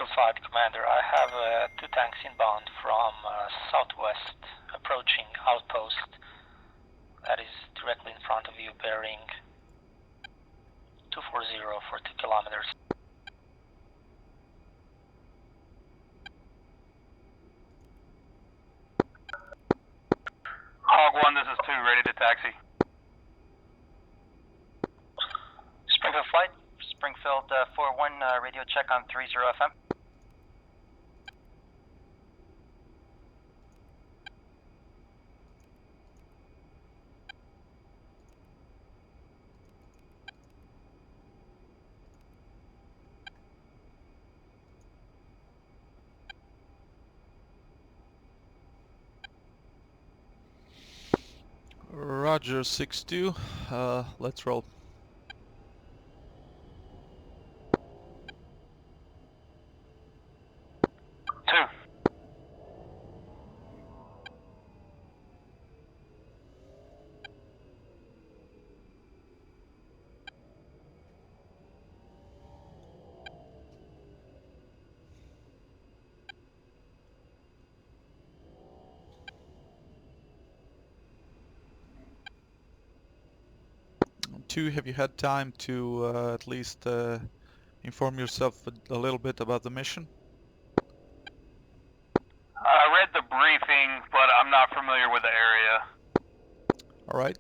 Angel 5, Commander. I have two tanks inbound from southwest, approaching outpost that is directly in front of you, bearing 240 for 2 kilometers. Hog 1, this is 2, ready to taxi. Springfield Flight, Springfield 4-1, radio check on 30 FM. Roger, 6-2. Let's roll. Two, have you had time to at least inform yourself a little bit about the mission? I read the briefing, but I'm not familiar with the area. Alright.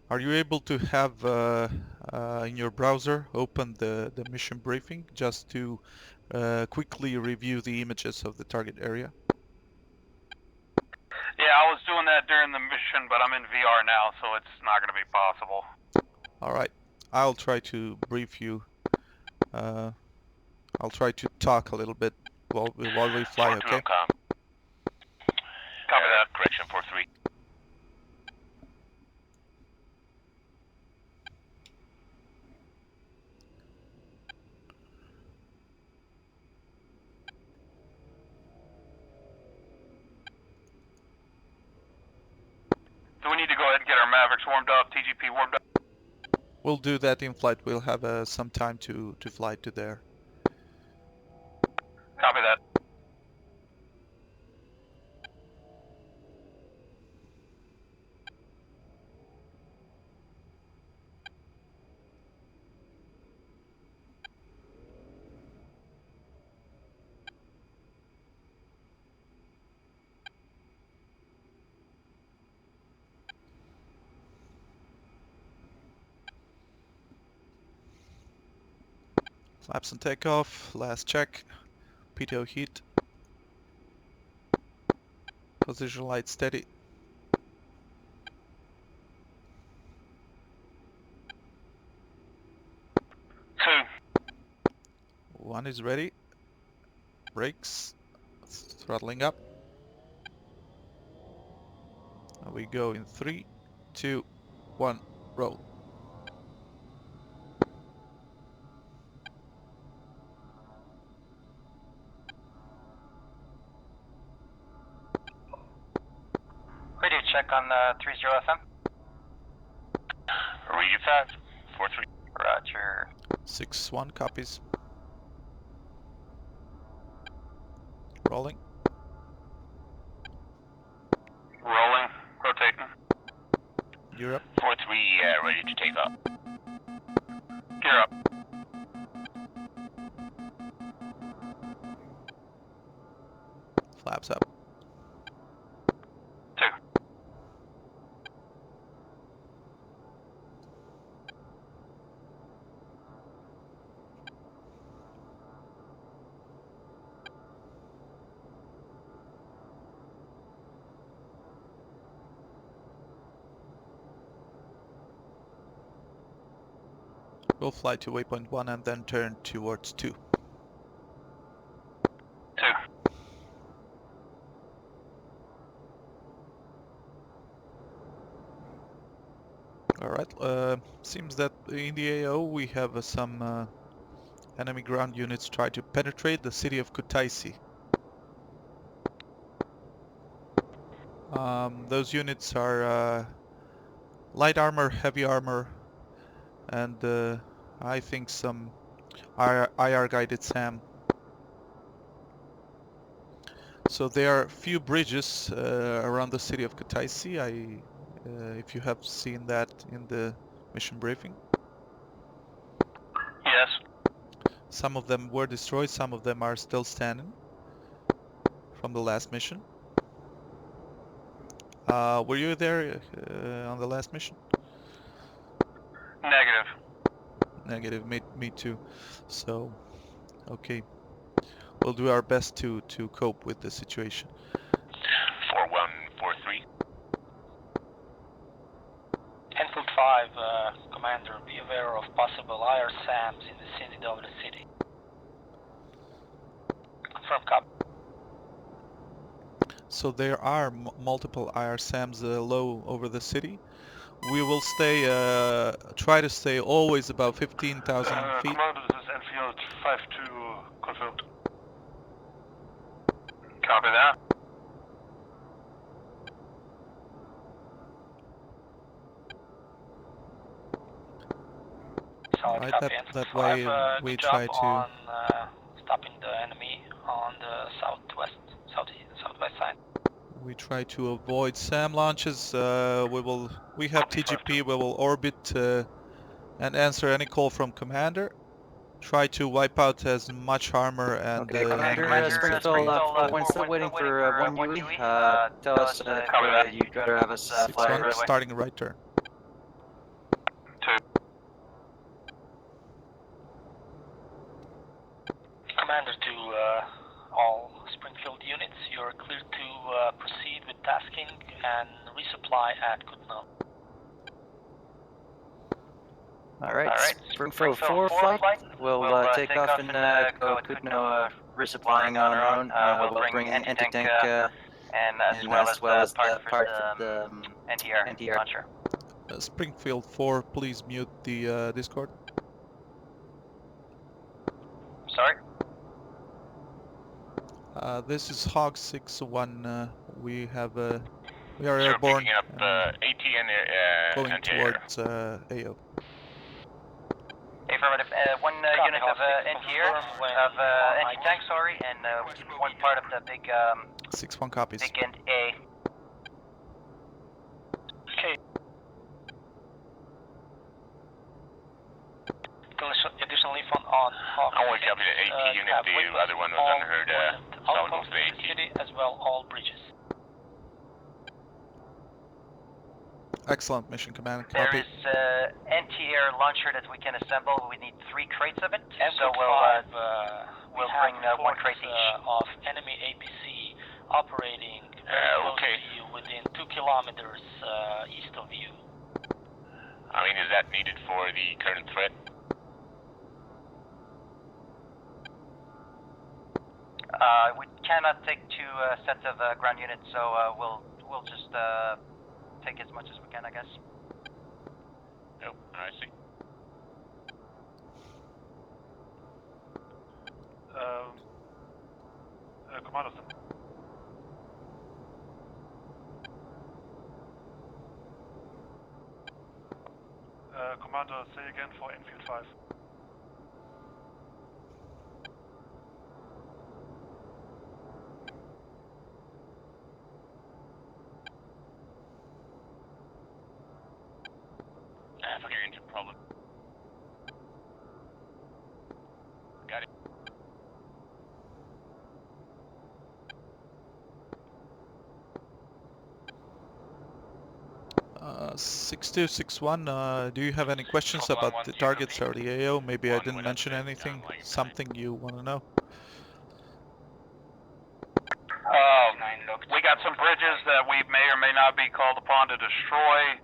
Are you able to have in your browser open the mission briefing just to quickly review the images of the target area? Yeah, I was doing that during the mission, but I'm in VR now, so it's not going to be possible. Alright, I'll try to brief you. I'll try to talk a little bit while we fly, okay? Copy that. Correction, 4-3. Do we need to go ahead and get our Mavericks warmed up, TGP warmed up? We'll do that in flight. We'll have some time to fly to there. Copy that. Flaps and takeoff. Last check. PTO heat. Position light steady. One is ready. Brakes. Throttling up. And we go in 3, 2, 1, roll. Radio check on 30 FM. Radio 5, 4-3. Roger. 6-1 copies. Rolling. Rolling. Rotating. You're up. 4-3, ready to take off. Gear up. Flaps up. 2. We'll fly to waypoint 1 and then turn towards 2. 2. Alright, seems that in the AO we have some enemy ground units try to penetrate the city of Kutaisi. Those units are light armor, heavy armor, and I think some IR guided SAM So there are a few bridges around the city of Kutaisi. If you have seen that in the mission briefing. Yes. Some of them were destroyed, some of them are still standing from the last mission. Were you there on the last mission? Negative. Negative, me too. So, okay. We'll do our best to cope with the situation. 4143. Enfield 5, Commander, be aware of possible IRSAMs in the vicinity of the city. Confirm, copy. So there are multiple IRSAMs low over the city. We will stay, try to stay always above 15,000 feet. Commander, this is Enfield 5-2, confirmed. Copy that. Solid Right, copy. that Enfield way 5, we good try job to... on stopping the enemy on the southwest side. We try to avoid SAM launches. We have TGP. We will orbit and answer any call from commander. Try to wipe out as much armor and Okay, Commander, engines as Springfield, we... we're still waiting for 1 UE. Tell us if you'd rather have us fly right 6-1, away. starting right turn. 2. Commander to all Springfield units, you're clear to proceed with tasking and resupply at Kutno. Alright, Springfield 4 flight. We'll take off and go Kutno resupplying on our own. We'll bring anti-tank and as well as the part for the NTR launcher. Springfield 4, please mute the Discord. Sorry? This is Hog 6-1. We are Sir, airborne picking up and AT and going anti-air. towards AO. Affirmative. One unit of NTR, of anti-tank, sorry, and one part of the big 6-1 copies. big end A. Okay. Additional info on Hawk I want to copy the AT unit, the other one was unheard, south of the AT. city as well, all bridges. Excellent mission, Commander. There Copy. is anti-air launcher that we can assemble. We need 3 crates of it, so Enfield we'll bring have 1 crate reports, each. of enemy APC operating very close okay. to you, within 2 kilometers east of you. I mean, is that needed for the current threat? We cannot take 2 sets of ground units, so we'll just take as much as we can, I guess. Nope, I see. Commander. Commander, say again for Enfield 5. Fucking engine problem. Got it. Uh, 6261, do you have any questions about the targets or the AO? Maybe I didn't mention anything, something you want to know? We got some bridges that we may or may not be called upon to destroy.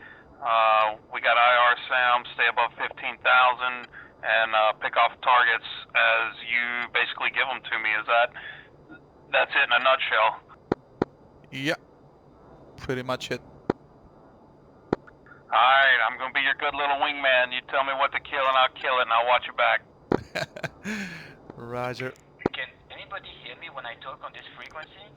We got IR SAM, stay above 15,000, and pick off targets as you basically give them to me. That's it in a nutshell? Yeah, pretty much it. Alright, I'm gonna be your good little wingman. You tell me what to kill and I'll kill it and I'll watch your back. Roger. Can anybody hear me when I talk on this frequency?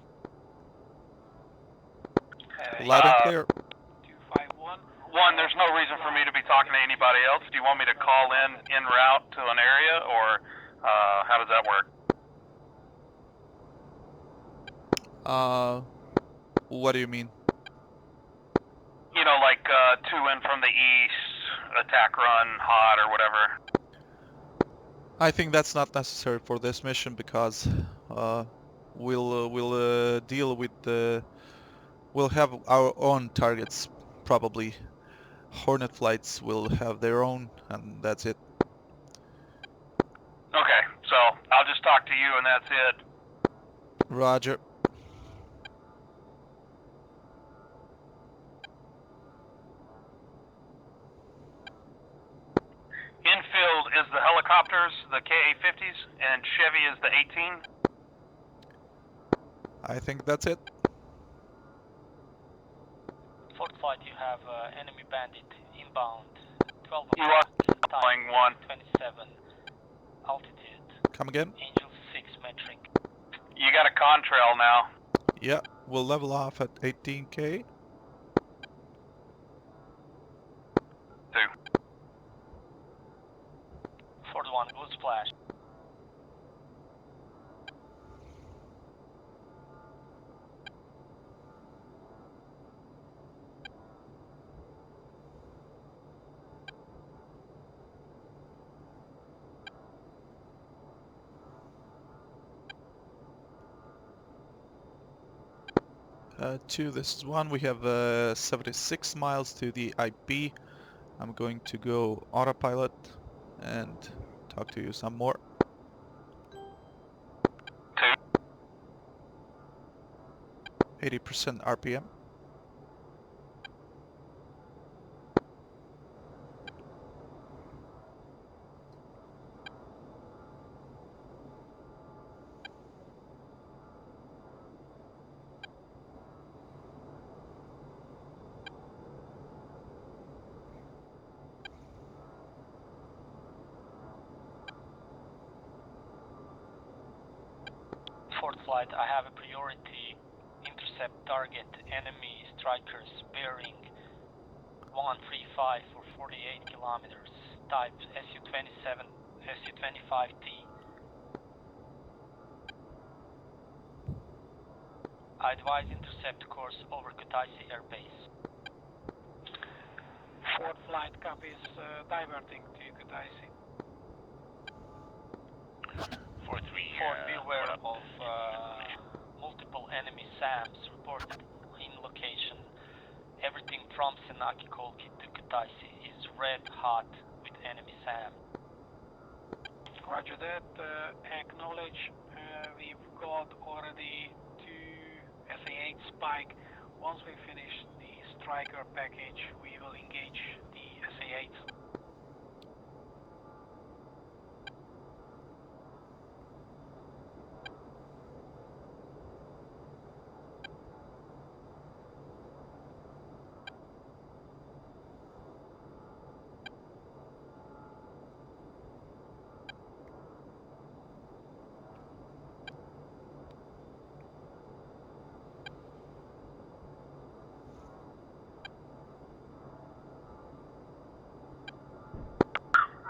Loud and clear. 251. One, there's no reason for me to be talking to anybody else. Do you want me to call en route to an area, or how does that work? What do you mean? You know, like 2 in from the east, attack run, hot, or whatever. I think that's not necessary for this mission because we'll deal with the. We'll have our own targets probably. Hornet flights will have their own, and that's it. Okay, so I'll just talk to you and that's it. Roger. Infield is the helicopters, the KA-50s, and Chevy is the 18. I think that's it. Fourth flight, you have enemy bandit inbound. 12 You are time flying 1. 27. Altitude. Come again? Angel 6 metric. You got a contrail now. Yeah, we'll level off at 18K. 2. 41, blue splash. Two, this is 1. We have 76 miles to the IP. I'm going to go autopilot and talk to you some more. 2. 80% RPM. Fourth flight, I have a priority intercept target enemy strikers bearing 135 for 48 kilometers, type Su-27, Su-25T. I advise intercept course over Kutaisi Air Base. Fourth flight copies diverting to Kutaisi. 4-3. Beware of multiple enemy SAMs reported in location. Everything from Senaki Kolki to Kutaisi is red hot with enemy SAM. Roger that. Acknowledge. We've got already 2 SA-8 Spike. Once we finish the Striker package, we will engage the SA-8.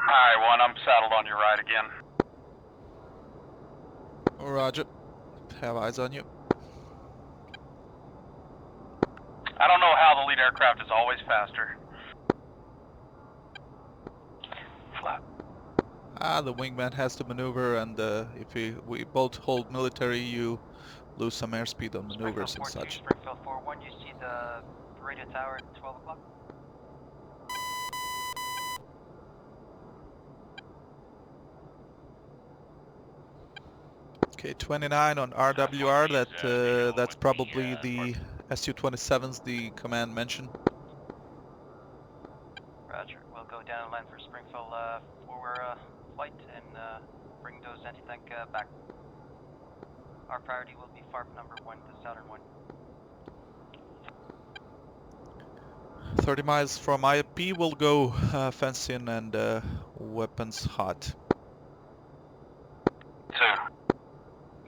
Alright, 1, I'm saddled on your right again. Roger. Have eyes on you. I don't know how the lead aircraft is always faster. Flat. The wingman has to maneuver, and if we both hold military, you lose some airspeed on maneuvers and such. Springfield 4-1, you see the radio tower at 12 o'clock? Okay, 29 on RWR, that's probably the Su-27s the command mentioned. Roger, we'll go down line for Springfield 4 flight and bring those anti-tank back. Our priority will be FARP number 1, the Southern one. 30 miles from IP, we'll go fence in and weapons hot. 2.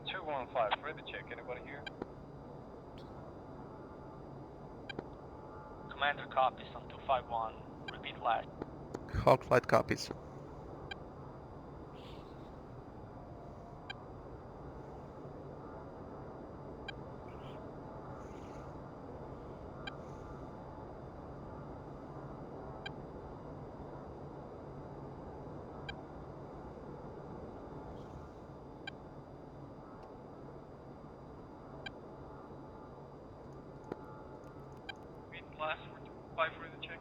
215, ready to check. Anybody here? Commander copies on 251. Repeat last. Hawk flight copies. 5 for the check.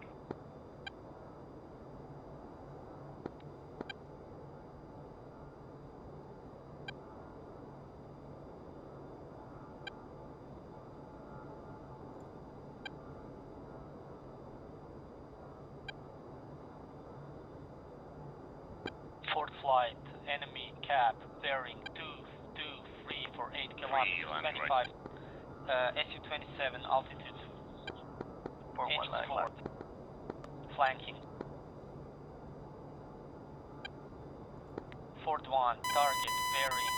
Fourth flight, enemy cap, bearing 223 for 8 kilometers, 25, SU-27, altitude 41 lag left. flanking. Fort 1, target, bearing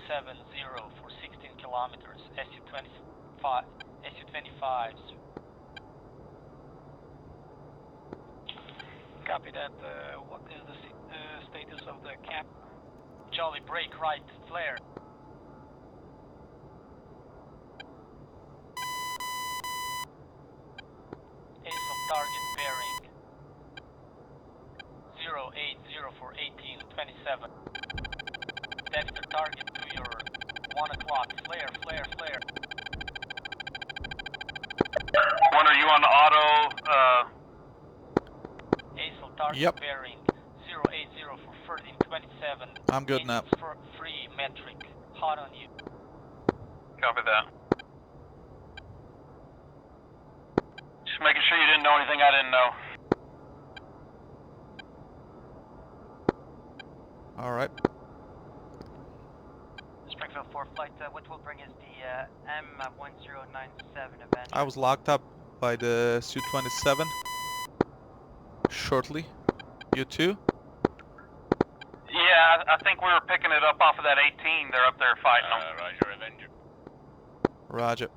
070 for 16 kilometers, SU-25s. Copy that. What is the status of the cap? Jolly, break right, flare. Ace of target bearing 080 for 1827. Dexter, target to your 1 o'clock. Flare, flare, flare. One, are you on auto? Ace of target Yep. bearing 080 for 1327. I'm good now. Free metric. Hot on you. Copy that. Just making sure you didn't know anything I didn't know. Alright. Springfield 4 flight, what will bring is the M1097 event. I was locked up by the Su-27 shortly. You too? Yeah, I think we were picking it up off of that 18. They're up there fighting them. Roger, Avenger. Roger.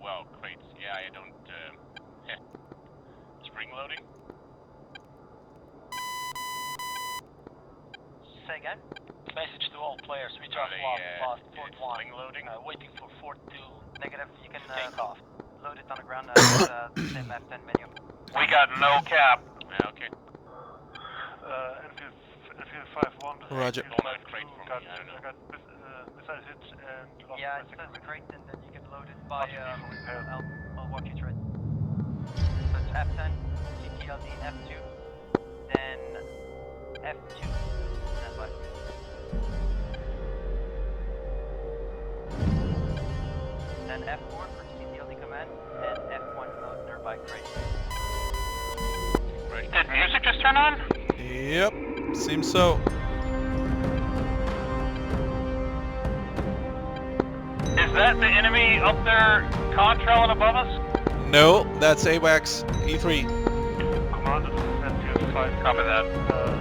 Well, crates, yeah, I don't, spring loading? Say again? Message to all players. We just Are they, lost Fort 1. spring loading? Waiting for Fort 2. Negative, you can Take off. load it on the ground, same F10 menu. We got no cap. Yeah, okay. NV51. Roger. Almost crate for me, I don't know. got missile hit and lost Yeah, my it says second crate and then you can load it by, repair. I'll walk you through it. So it's F10, CTLD, F2, then F2, standby. Then F4 for CTLD command, and F1 load nearby crate. Did music just turn on? Yep. Seems so. Is that the enemy up there contrailing above us? No, that's AWACS E3. Commander, NV5. Copy that.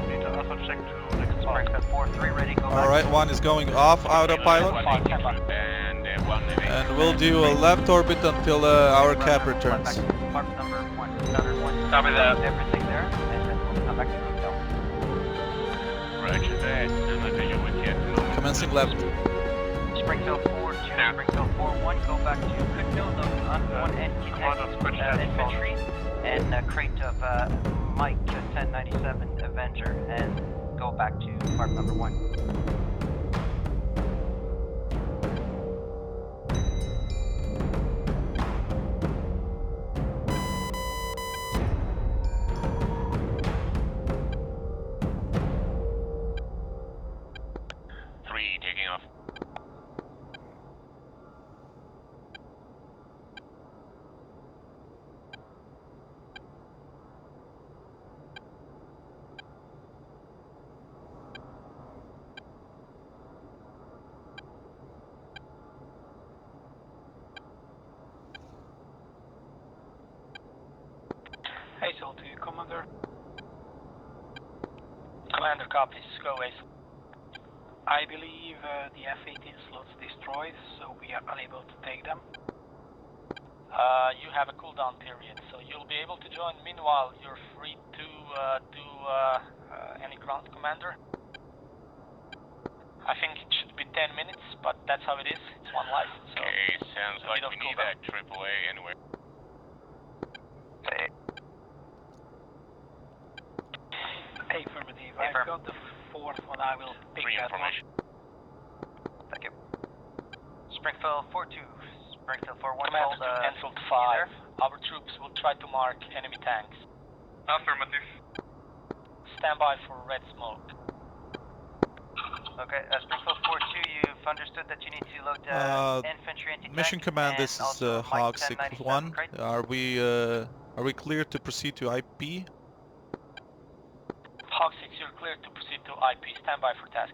Need an alpha check to next spot. Springfield 4-3 ready, go back. Alright, one is going off autopilot. And one And we'll do a left orbit until our cap returns. Park number 1, Southern 1. Copy that. Everything there, and then we'll come back to the hotel. Roger that. I'm not going to with you. Commencing left. Springfield 4 to Springfield 4-1, go back to Cookville, load on 1 infantry, and a crate of Mike 1097 Avenger, and go back to park number 1. Taking off. Hazel to Commander. Commander copies. Go Ace. I believe the F-18 slots destroyed, so we are unable to take them. You have a cooldown period, so you'll be able to join. Meanwhile, you're free to do any ground commander. I think it should be 10 minutes, but that's how it is. It's one life. So Okay, sounds like we need cooldown. that AAA anyway. Affirmative. I've got the fourth one. I will pick Free that one. information. Thank you. Springfield 4-2. Springfield 4-1. Commander to Enfield 5. Our troops will try to mark enemy tanks. Affirmative. Stand by for red smoke. Okay, Springfield 4-2, you've understood that you need to load infantry anti-tank. Mission command, this is also Hog Mike 6-1. 1097 Are we clear to proceed to IP? Hog 6, you're clear to proceed to IP. Stand by for task.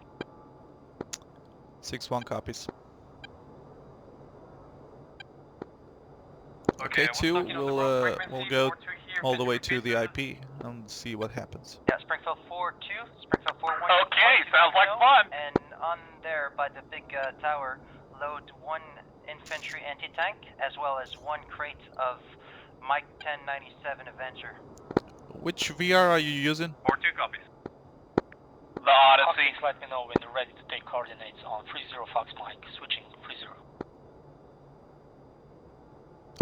6-1 copies. Okay, 2, we'll go all the way to the IP and see what happens. Yeah, Springfield 4-2, Springfield 4-1. Okay, sounds like fun. And on there by the big tower, load 1 infantry anti-tank as well as 1 crate of Mike 1097 Avenger. Which VR are you using? 4-2 copies. The Hog Odyssey. 6, let me know when you're ready to take coordinates on 30 Fox Mike. Switching 30.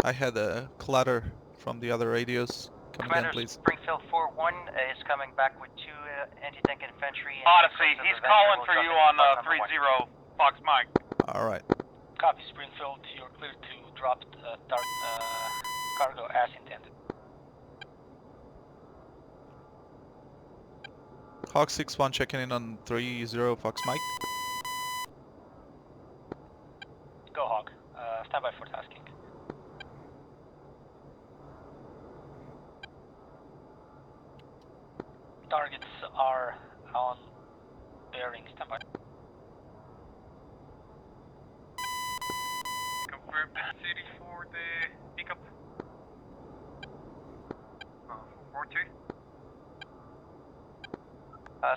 I had a clutter from the other radios. Come again, Commander, please. Springfield 4-1 is coming back with 2 anti-tank infantry. And Odyssey, he's calling for you on 30 Fox Mike. All right. Copy, Springfield. You're clear to drop cargo as intended. Hog 6-1 checking in on 30 Fox Mike. Go Hog. Stand by for tasking. Targets are on bearing. Stand by. Confirm city for the pickup. 4-2.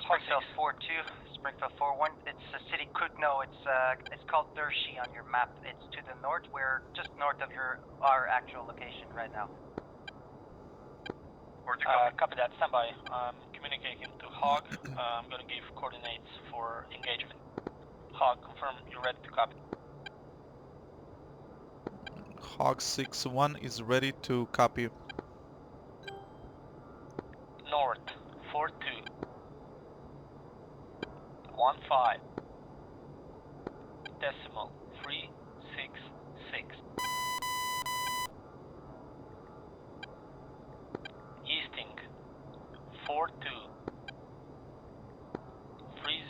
Springfield 4-2, Springfield 4-1. It's the city Kugno. It's called Dershi on your map. It's to the north. We're just north of our actual location right now. Copy that. Stand by. I'm communicating to Hog. I'm going to give coordinates for engagement. Hog, confirm you're ready to copy. Hog 6-1 is ready to copy. North 4-2. 1-5. Decimal 366. Easting 4-2. 30.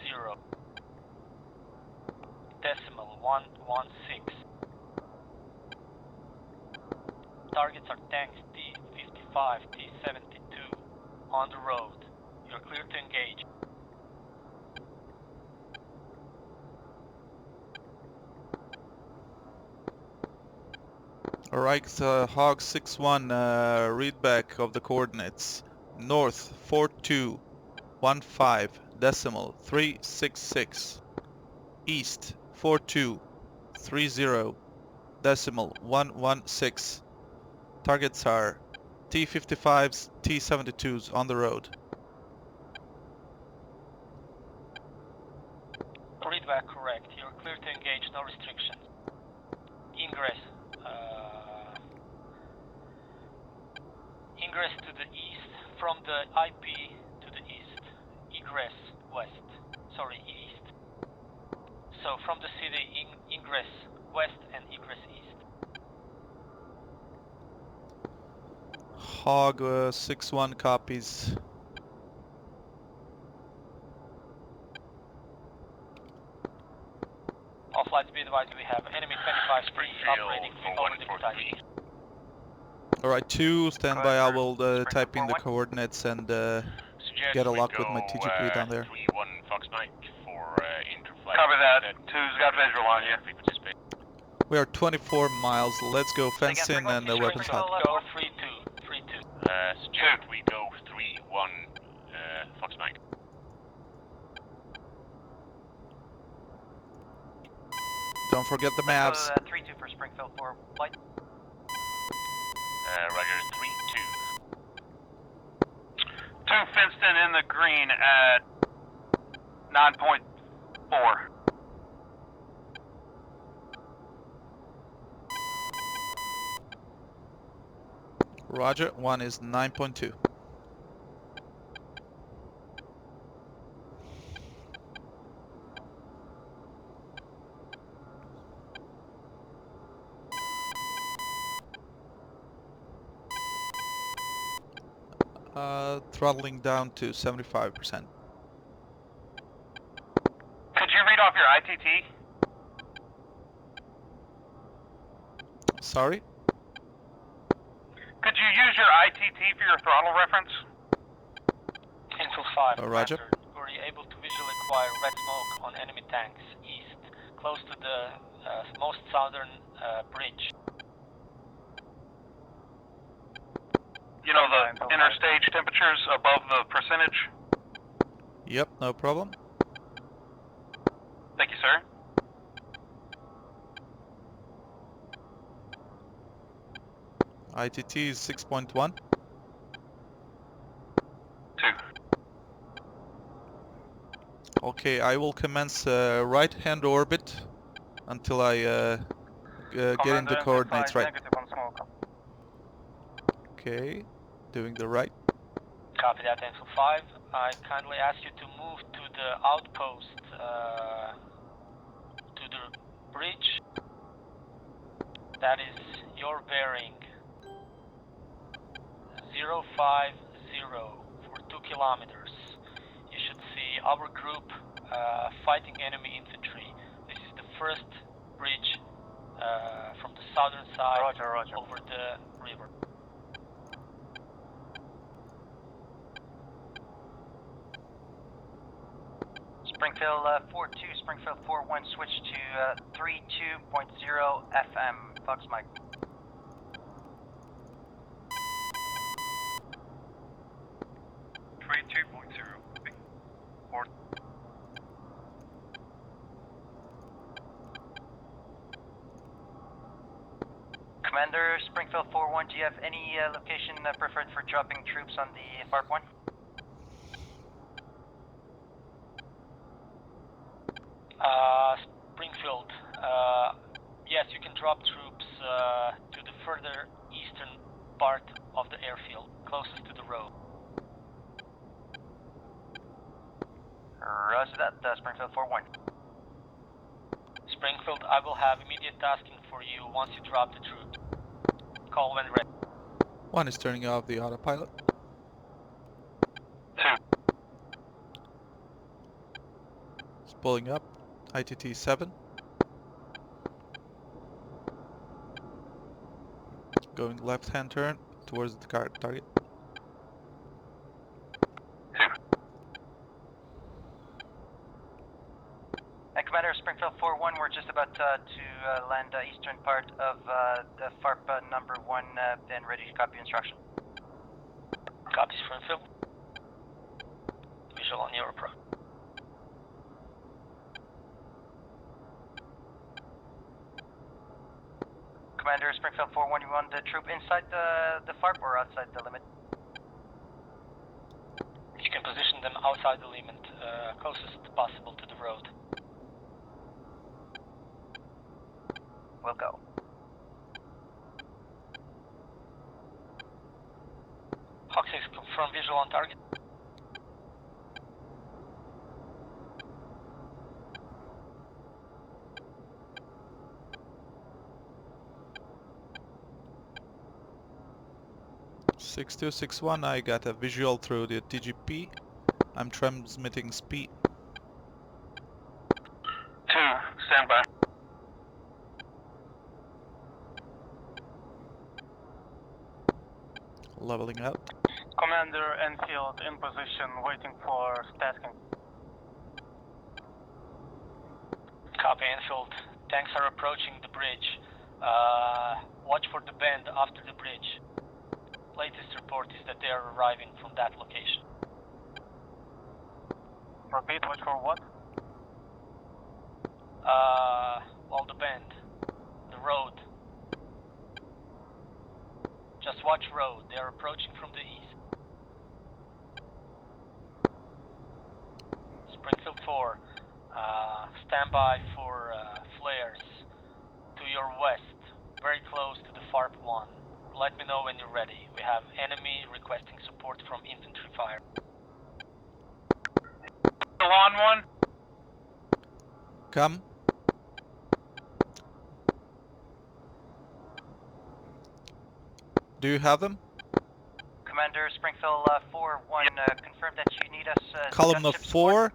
Decimal 116. Targets are tanks T-55, T-72 on the road. You're clear to engage. Alright, Hog 6-1, read back of the coordinates. North 4215 decimal 366. East 4230 decimal 116. Targets are T-55s, T-72s on the road. Read back correct. You're clear to engage, no restrictions. Ingress. Ingress to the east. From the IP to the east. Egress west. Sorry, east. So from the city, ingress west and egress east. Hog 6-1 copies. All flights be advised, we have enemy 25 free operating over the Kentucky. Alright, 2, stand by. I will type in the coordinates and get a lock with my TGP down there. 3-1 Fox Mike for interflight. Copy that. 2's got visual on you. We are 24 miles. Let's go fence in and weapons hunt. Go 3-2. 3-2. Suggest we go 3-1 Fox Mike. Don't forget the maps. 3-2 for Springfield 4 flight. Roger, 3-2. 2 fenced in the green at 9.4. Roger, 1 is 9.2. Throttling down to 75%. Could you read off your ITT? Sorry? Could you use your ITT for your throttle reference? Info 5, Roger. Commander. Were you able to visually acquire red smoke on enemy tanks east, close to the most southern bridge? You know, the interstage temperatures above the percentage? Yep, no problem. Thank you, sir. ITT is 6.1. 2. Okay, I will commence right-hand orbit until I get in the coordinates right. Okay, doing the right. Copy that, Info 5. I kindly ask you to move to the outpost, to the bridge. That is your bearing 050 for 2 kilometers. You should see our group fighting enemy infantry. This is the first bridge from the southern side over the river. Springfield 4-2, Springfield 4-1, switch to 32.0 FM, Fox Mike. Commander, Springfield 4-1, do you have any location preferred for dropping troops on the FARP 1? Springfield, yes, you can drop troops to the further eastern part of the airfield, closest to the road. Roger that, Springfield 4-1. Springfield, I will have immediate tasking for you once you drop the troops. Call when ready. 1 is turning off the autopilot. 2. It's pulling up. ITT 7. Going left-hand turn towards the target. 2. And Commander, Springfield 4-1, we're just about to land eastern part of the FARP number 1, and ready to copy instruction. Copy, Springfield. Visual on your approach. Commander, Springfield 4-1, you want the troop inside the FARP or outside the limit? You can position them outside the limit, closest possible to the road. We'll go. Hawk 6, confirm visual on target. Six 261, I got a visual through the TGP. I'm transmitting speed. 2, stand by. Leveling up. Commander Enfield in position, waiting for tasking. Copy, Enfield. Tanks are approaching the bridge. Watch for the bend after the bridge. Latest report is that they are arriving from that location. Repeat, watch for what? Well, the bend. The road. Just watch road. They are approaching from the east. Springfield 4. Stand by for flares. To your west. Very close to the FARP 1. Let me know when you're ready. We have enemy requesting support from infantry fire. On 1. Come. Do you have them? Commander, Springfield 4-1, confirm that you need us. Column of 4.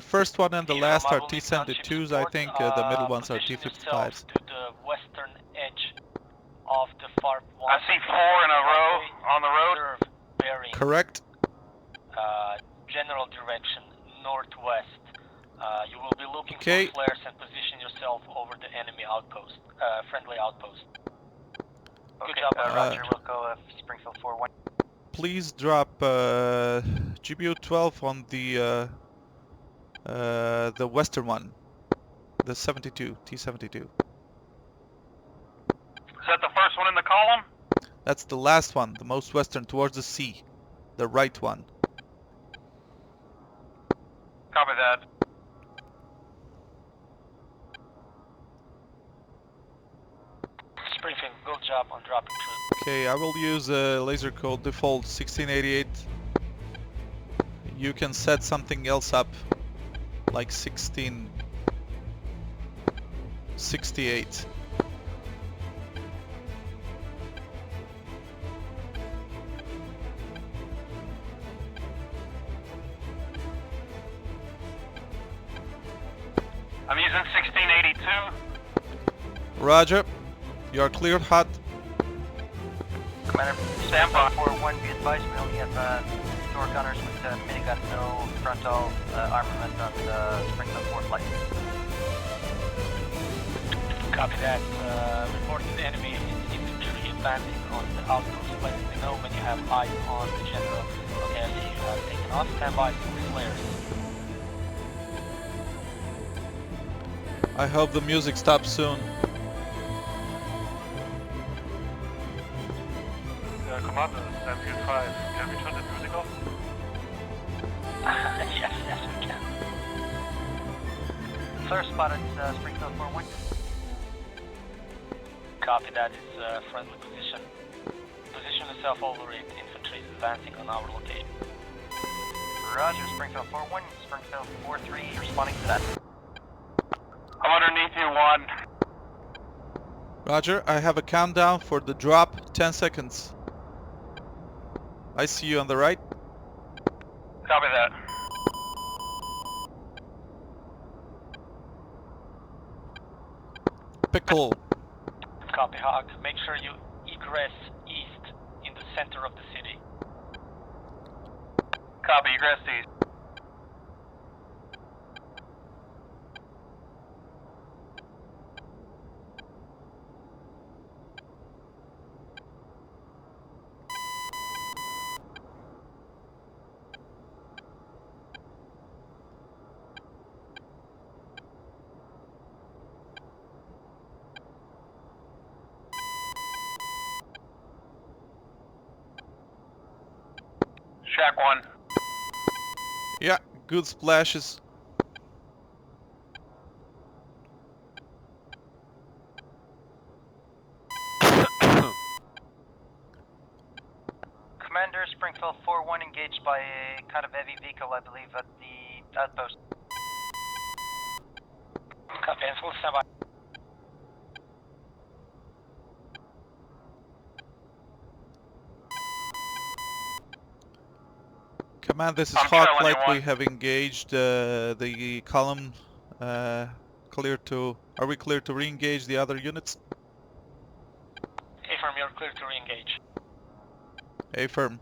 First one and the Here last from are our will T-72s, I support, think. The middle ones are position yourself T-55s. to the western edge of the FARP 1. I see 4 in a row on the road. Observe bearing. Correct. General direction northwest. You will be looking Okay. for flares and position yourself over the enemy outpost, friendly outpost. Good job, Roger, we'll go Springfield 4-1. Please drop GBU-12 on the western one, the 72, T-72. Is that the first one in the column? That's the last one, the most western, towards the sea, the right one. Copy that. Springfield, good job on dropping through. Okay, I will use laser code default 1688. You can set something else up, like 1668. I'm using 1682. Roger. You are cleared hot. Commander, Stand by. 4-1, be advised, we only have door gunners with minigun, no frontal armament on the Springfield 4 flight. Copy that. Report to the enemy infantry advancing on the outpost. Let me know when you have eyes on the general. Okay, I see you have taken off. Stand by for flares. I hope the music stops soon. Commander, Springfield 5, can we turn the music off? Yes, we can. Flare spotted, Springfield 4-1. Copy that. It's friendly position. Position yourself over it. Infantry is advancing on our location. Roger, Springfield 4-1, Springfield 4-3, responding to that. I'm underneath you, 1. Roger, I have a countdown for the drop, 10 seconds. I see you on the right. Copy that. Pickle. Copy, Hawk. Make sure you egress east in the center of the city. Copy, egress east. Shack 1. Yeah, good splashes. Commander, Springfield 4-1 engaged by a kind of heavy vehicle, I believe, at the outpost. Copy, and full stand by. Command, this is I'm Hawk trailing Flight. you, We 1. have engaged the column. Clear to. Are we clear to re-engage the other units? Affirm, you're clear to re-engage. Affirm.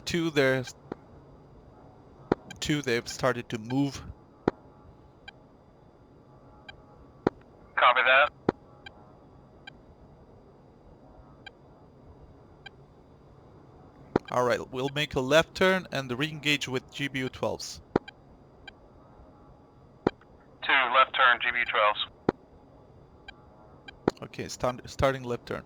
Two, they've started to move. Copy that. Alright, we'll make a left turn and re-engage with GBU-12s. 2, left turn, GB12s. Okay, starting left turn.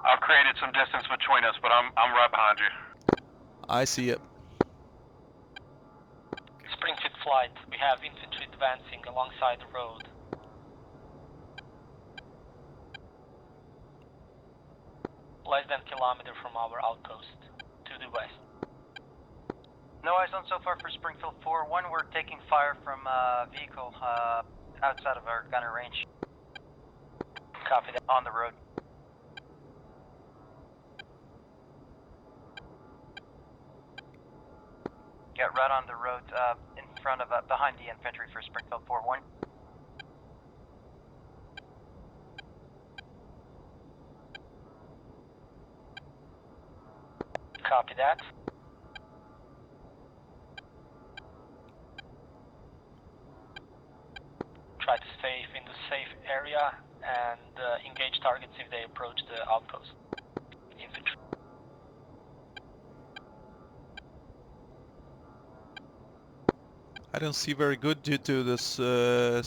I've created some distance between us, but I'm right behind you. I see it. Springfield Flight. We have infantry advancing alongside the road. Less than a kilometer from our outpost, to the west. No eyes on so far for Springfield 4-1. We're taking fire from vehicle outside of our gunner range. Copy that. On the road. Get right on the road in front of, behind the infantry for Springfield 4-1. Copy that. Try to stay in the safe area and engage targets if they approach the outpost. Infantry. I don't see very good due to this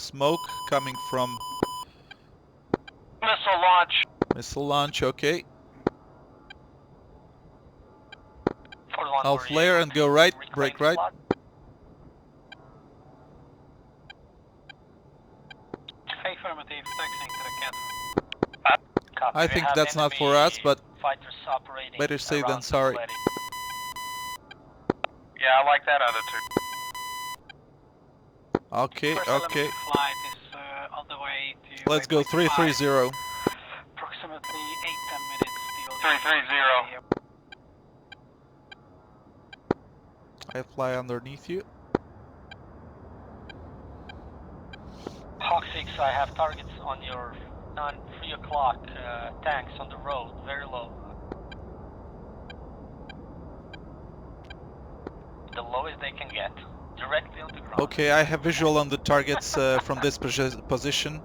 smoke coming from Missile launch. missile launch. Okay, 41, I'll were you flare able and to go right, reclaim break the right. slot? Affirmative, taxiing to the cat. Copy. I We think have that's not for enemy us, but fighters operating better safe than around sorry. Cincinnati. Yeah, I like that attitude. Okay, First okay. element flight is on the way to... Let's go 330. Approximately 8-10 minutes. 330. I fly underneath you. Hawk 6, I have targets on your 3 o'clock tanks on the road, very low. The lowest they can get, directly on the ground. Okay, I have visual on the targets from this position.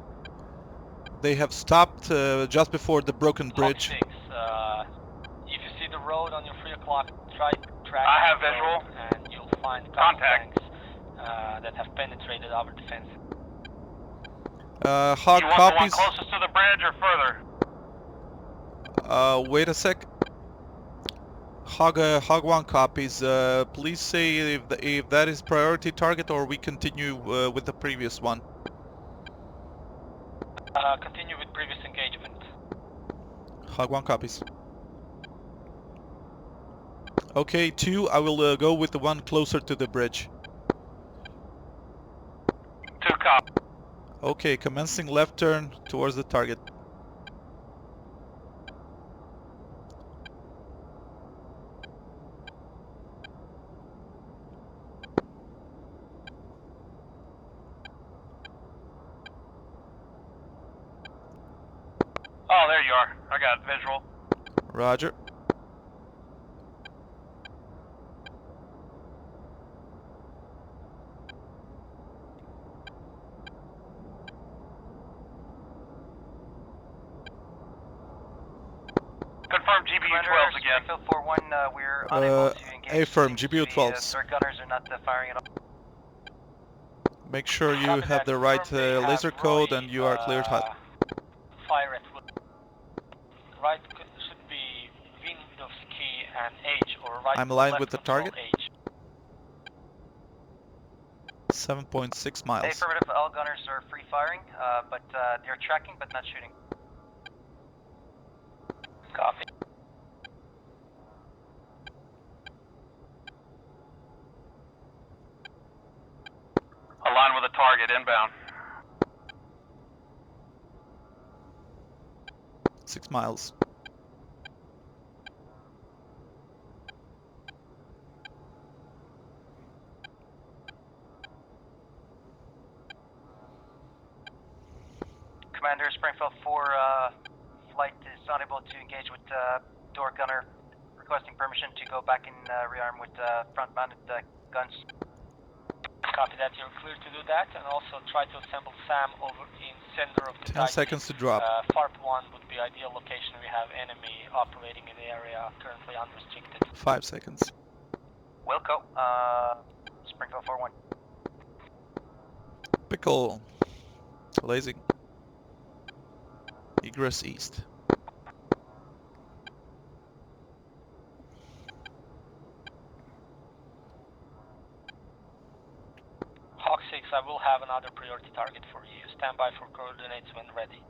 They have stopped just before the broken bridge. Hawk 6, if you see the road on your 3 o'clock, try track I have the road visual. and you'll find Contact. tanks that have penetrated our defense. Hog You want the one copies. closest to the bridge or further? Wait a sec. Hog 1 copies. Please say if that is priority target or we continue with the previous one. Continue with previous engagement. Hog 1 copies. Okay, 2, I will go with the one closer to the bridge. 2 cop. Okay, commencing left turn towards the target. Oh, there you are. I got visual. Roger. Confirm GBU-12s again. Springfield 4-1, we're unable to engage. affirm, Seems to be, GBU-12s. Their gunners are not firing at all. Make sure you Copy have that. the right Confirm they have laser code Roy, and you are cleared hot. Fire at wood. Right should be Windowski and H, or right I'm aligned left with the control target. H. 7.6 miles. Affirmative, all gunners are free firing, but they're tracking but not shooting. Copy. Align with the target inbound. 6 miles. Commander, Springfield 4, flight is unable to engage with door gunner, requesting permission to go back and rearm with front-mounted guns. Copy that. You're clear to do that, and also try to assemble SAM over in center of the 10 seconds to drop. FARP 1 would be ideal location. We have enemy operating in the area, currently unrestricted. 5 seconds. Wilco, Springfield 4-1. Pickle. Lasing. Egress east. Hawk 6, I will have another priority target for you. Stand by for coordinates when ready.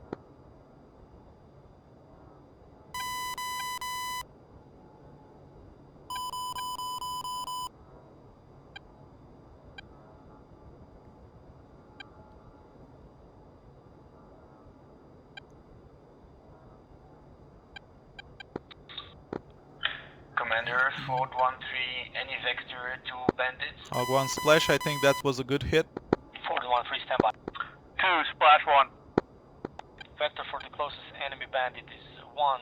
Commander, Ford 1-3, any vector to bandits? Hog 1 splash, I think that was a good hit. Ford 1-3, stand by. 2, splash 1. Vector for the closest enemy bandit is 100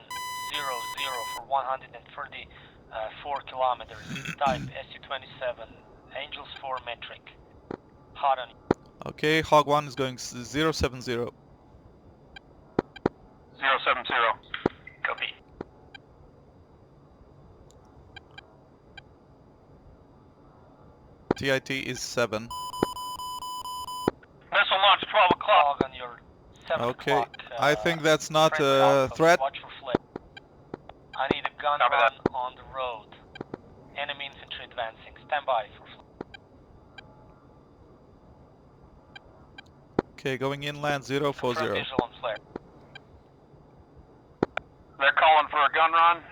for 134 kilometers. Type SU-27, Angels 4 metric. Hot on. Okay, Hog 1 is going 070. 070. Copy. TIT is 7. Missile launch 12 o'clock. Hog on your 7 Okay, o'clock. I think that's not friendly a outpost. threat. Watch for flare. I need a gun Copy run that. on the road. Enemy infantry advancing. Stand by for flare. Okay, going inland Confirm 040. visual on flare. They're calling for a gun run.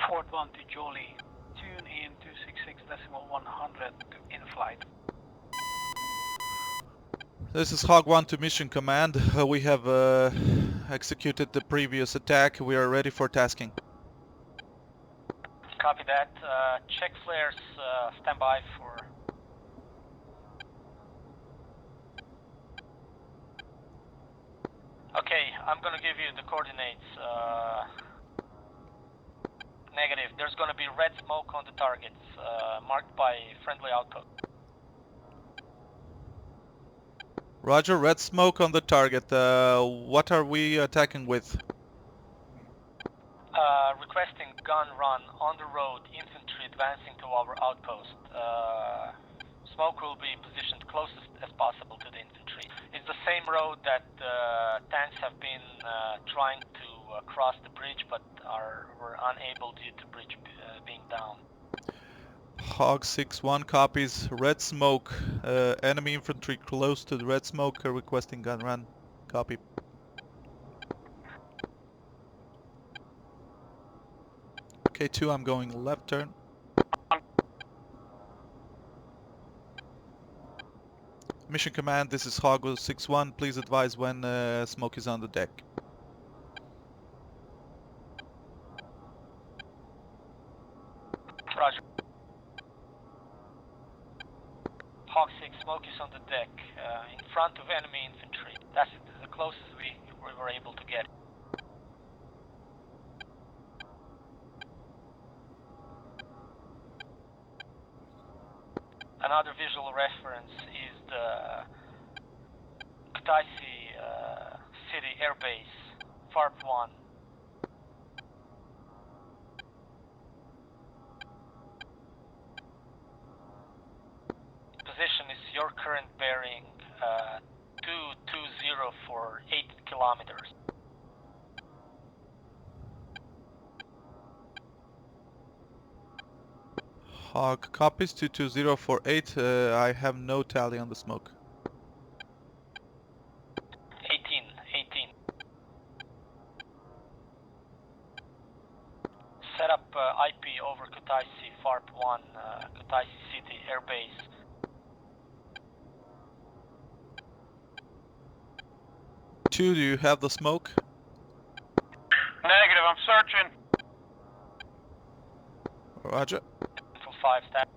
Ford 1 to Jolly. Tune in 266.100 to in-flight. This is Hog 1 to Mission Command. We have executed the previous attack. We are ready for tasking. Copy that. Check flares. Stand by for. Okay, I'm gonna give you the coordinates. Negative. There's gonna be red smoke on the targets, marked by friendly outpost. Roger, red smoke on the target. What are we attacking with? Requesting gun run on the road, infantry advancing to our outpost. Smoke will be positioned closest as possible to the infantry. It's the same road that tanks have been trying to cross the bridge, but were unable due to bridge being down. Hog 6-1 copies. Red smoke. Enemy infantry close to the red smoke requesting gun run. Copy. Okay, 2, I'm going left turn. Mission Command, this is Hog 6-1. Please advise when smoke is on the deck. Roger. Hawk 6, smoke is on the deck, in front of enemy infantry. That's the closest we were able to get. Another visual reference is the Kutaisi City Air Base, FARP 1. Position is your current bearing 220 for 8 kilometers. Hog copies 22048. I have no tally on the smoke. 18. Set up IP over Kutaisi FARP 1, Kutaisi City Air Base. Two, do you have the smoke? Negative, I'm searching. Roger. 5 stat.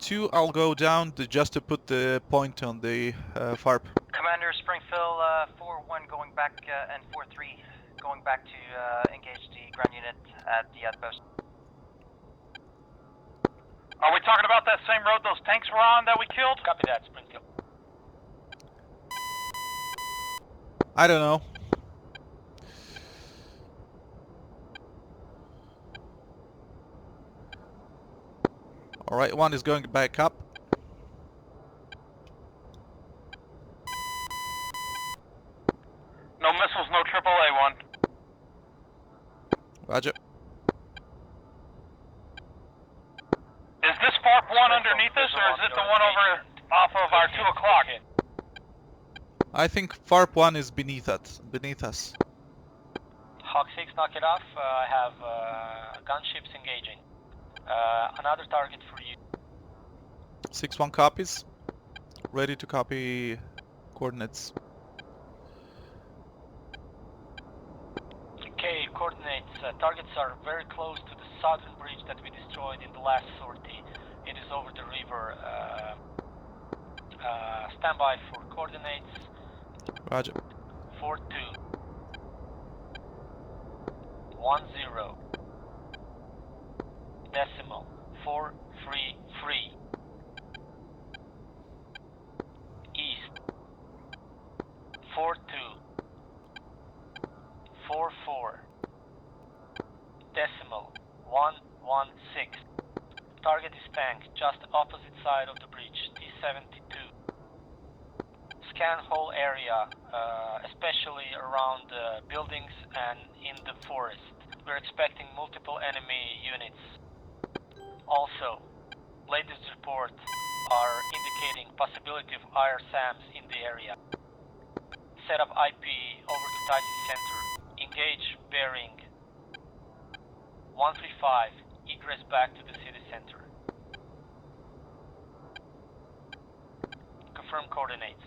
2, I'll go down just to put the point on the FARP. Commander Springfield, 4-1 going back, and 4-3 going back to engage the ground unit at the outpost. Are we talking about that same road those tanks were on that we killed? Copy that, Springfield. I don't know. Alright, one is going back up. No missiles, no AAA one. Roger. Is this FARP 1 underneath us, or is it the one over off of our 2 o'clock? I think FARP 1 is beneath us. Hawk 6, knock it off. I have gunships engaging. Another target for you. 6-1 copies. Ready to copy coordinates. Okay, coordinates. are very close to the southern bridge that we destroyed in the last sortie. It is over the river. Stand by for coordinates. Roger. 42 10 decimal 433 east 42 44 decimal 116. Target is tank just opposite side of the bridge, T-72. Scan whole area, especially around buildings and in the forest. We're expecting multiple enemy units. Also, latest reports are indicating possibility of IR-SAMs in the area. Set up IP over to Taisi Center. Engage bearing 135. Egress back to the city center. Confirm coordinates.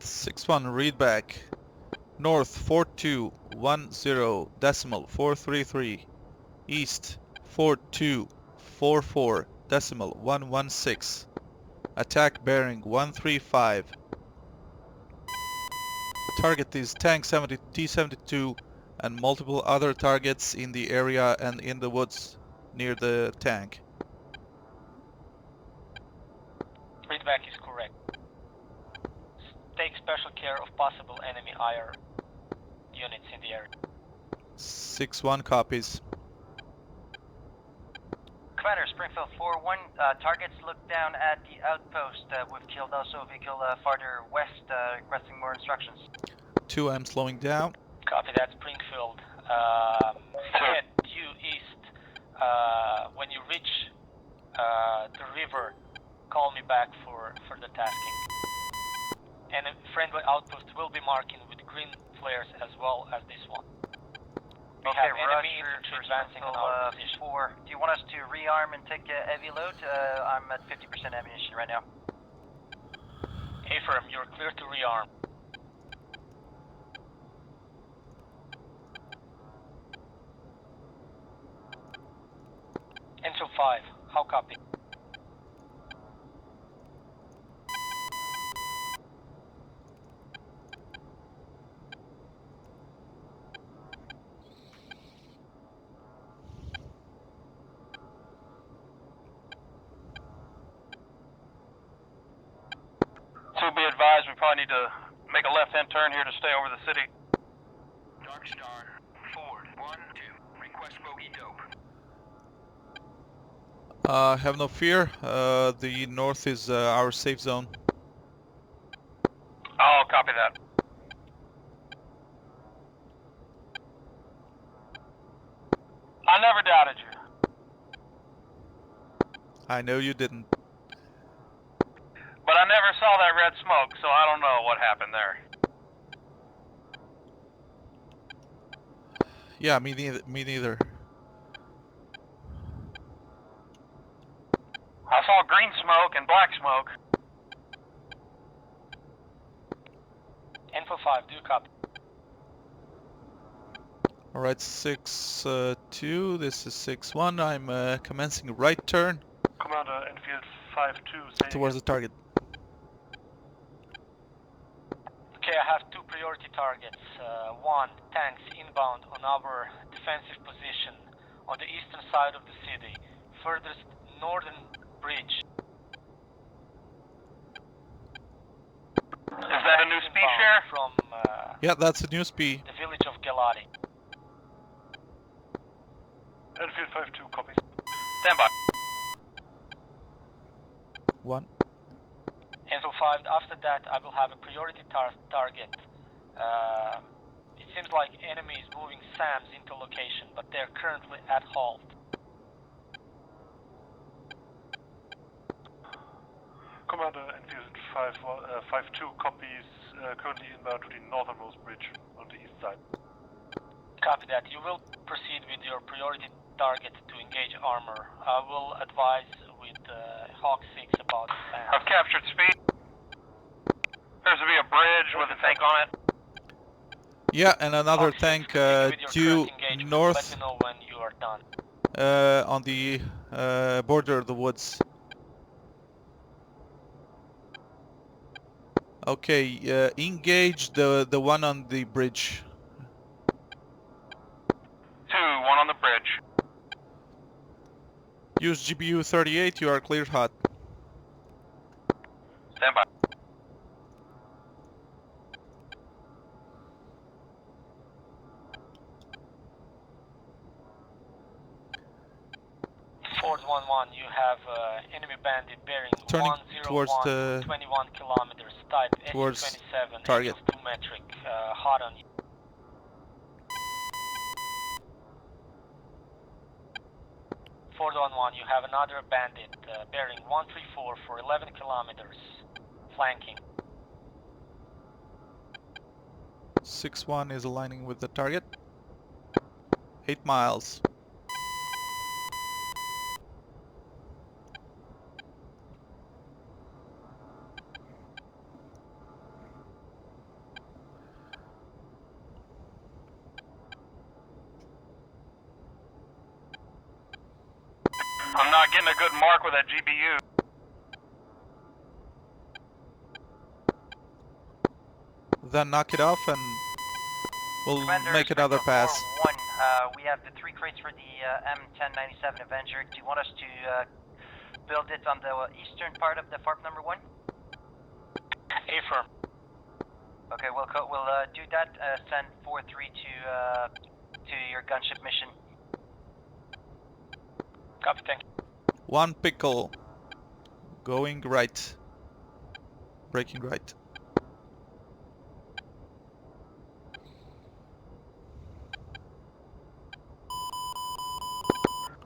6-1, read back. North 4210 decimal 433. East 4244 decimal 116. Attack bearing 135. Target is tank 70 T-72 and multiple other targets in the area and in the woods near the tank. Readback is correct. Take special care of possible enemy IR units in the area. 6-1 copies. Commander, Springfield 4-1, targets look down at the outpost. We've killed also a vehicle farther west, requesting more instructions. 2, I'm slowing down. Copy that, Springfield. Head due east. When you reach the river, call me back for the tasking. And a friendly outpost will be marking with green flares as well as this one. We Okay, have enemy infantry advancing on our position. 4. Do you want us to rearm and take a heavy load? I'm at 50% ammunition right now. Affirm, you're clear to rearm. Intel 5, how copy? To be advised, we probably need to make a left-hand turn here to stay over the city. Dark Star, Ford, 1-2, request bogey dope. Have no fear. The north is our safe zone. Oh, copy that. I never doubted you. I know you didn't. But I never saw that red smoke, so I don't know what happened there. Yeah, me neither. I saw green smoke and black smoke. Info 5, do you copy? Alright, 6-2, this is 6-1. I'm commencing right turn Commander, Enfield 5-2, towards the target. Okay, I have 2 priority targets. 1, tanks inbound on our defensive position on the eastern side of the city, furthest northern bridge. Is that a new speed share? From Yeah, that's a new speed. the village of Gelati. Enfield 5-2, copy. Stand by. 1. Info 5, after that I will have a priority target. It seems like enemy is moving SAMs into location, but they're currently at halt. Commander, Enfield 5-2 copies, currently inbound to the northernmost bridge on the east side. Copy that. You will proceed with your priority target to engage armor. I will advise with Hawk 6 about SAMs. I've captured speed. Appears to be a bridge with a tank on it. Yeah, and another Officers, tank continue with your due current engagement. north Let me know when you are done. on the border of the woods. Okay, engage the one on the bridge. 2, 1 on the bridge. Use GBU 38, you are cleared hot. Stand by. Ford 1-1, you have enemy bandit bearing Turning 101 towards the 21 kilometers, type towards SU-27, target. angles 2 metric, hot on you. Ford 1-1, you have another bandit bearing 134 for 11 kilometers, flanking. 6-1 is aligning with the target. 8 miles. I'm not getting a good mark with that GBU. Then knock it off and we'll Commander, make another pass. 4-1, we have the 3 crates for the M1097 Avenger. Do you want us to build it on the eastern part of the farm number 1? Affirm. Okay, we'll do that. Send 4-3 to your gunship mission. Copy, thank you. 1 pickle. Going right. Braking right.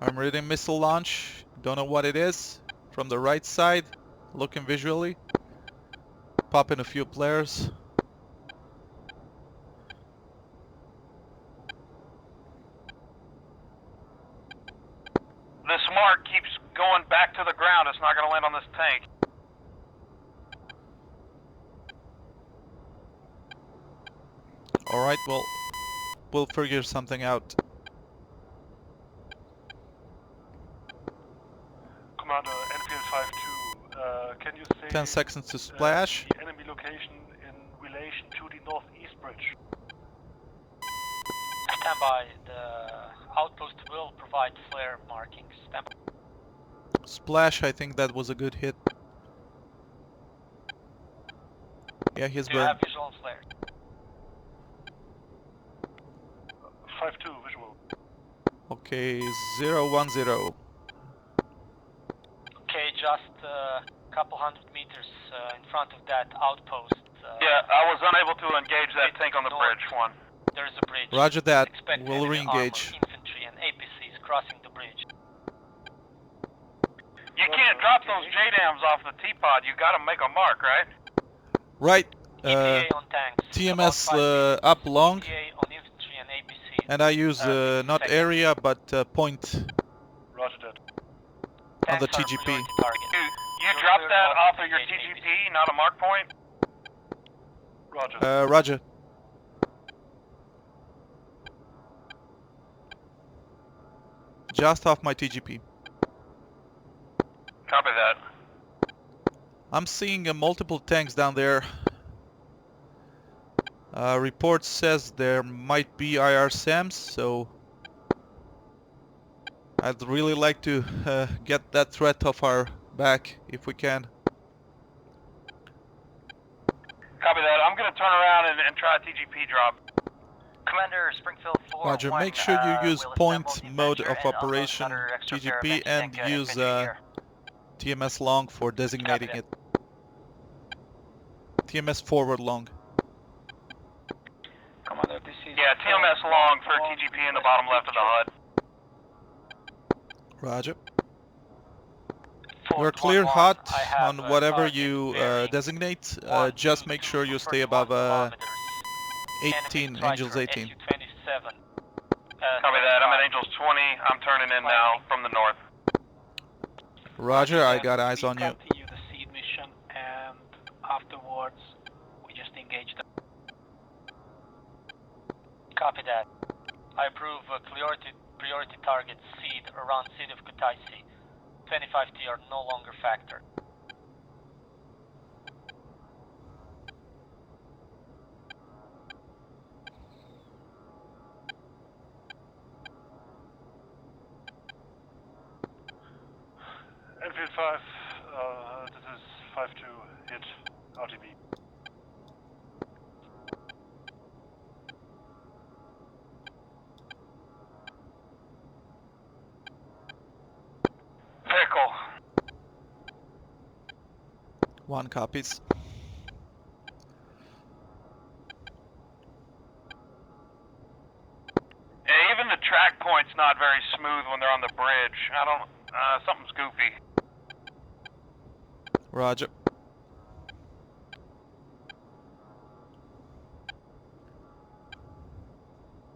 I'm reading missile launch. Don't know what it is. From the right side. Looking visually. Popping a few flares. This mark keeps going back to the ground. It's not going to land on this tank. Alright, well, we'll figure something out. Commander, Enfield 5-2, can you say 10 seconds to splash. the enemy location in relation to the northeast bridge? Stand by. The outpost will provide flare markings. Stand by. Splash, I think that was a good hit. Yeah, he's Do you burned. have visual on flare? 5-2, visual. Okay, 010. Okay, just a couple hundred meters in front of that outpost. Yeah, I was unable to engage that tank on the bridge, 1. There's a bridge. Roger that. Expect We'll enemy re-engage. armor, infantry, and APCs crossing the bridge. You can't drop those JDAMs off the T-pod. You got to make a mark, right? Right. EPA on tanks. TMS about 5 up long. EPA on infantry and APCs. And I use not seconds. area but point Roger that. on the Tanks are TGP. priority target. You dropped that off of your TGP, not a mark point? Roger. Roger. Just off my TGP. Copy that. I'm seeing multiple tanks down there. Report says there might be IR SAMs, so I'd really like to get that threat off our back if we can. Copy that. I'm going to turn around and try a TGP drop. Commander, Springfield 4-1, Roger, make sure you use we'll point assemble the mode Avenger of and unload operation another extra pair of TGP and anti-tank, use infantry here. TMS long for designating Copy it. TMS forward long. Commander, this is... Yeah, TMS long for TGP in the bottom left of the HUD. Roger. Fort We're clear 1-1, hot I have, on whatever target you bearing designate. 1, Just 2, make 2 sure you for stay 31 above 18, kilometers. Angels Enemy 18. striker, SU-27. Copy that. I'm at Angels 20. I'm turning in now from the north. Roger, I got eyes on you. Continue the seed mission, and afterwards we just engage them. Copy that. I approve priority target seed around city of Kutaisi. 25T are no longer factor. Enfield 5, this is 5-2, hit RTB. Vehicle. 1 copies. Yeah, even the track point's not very smooth when they're on the bridge. I don't, something's goofy. Roger.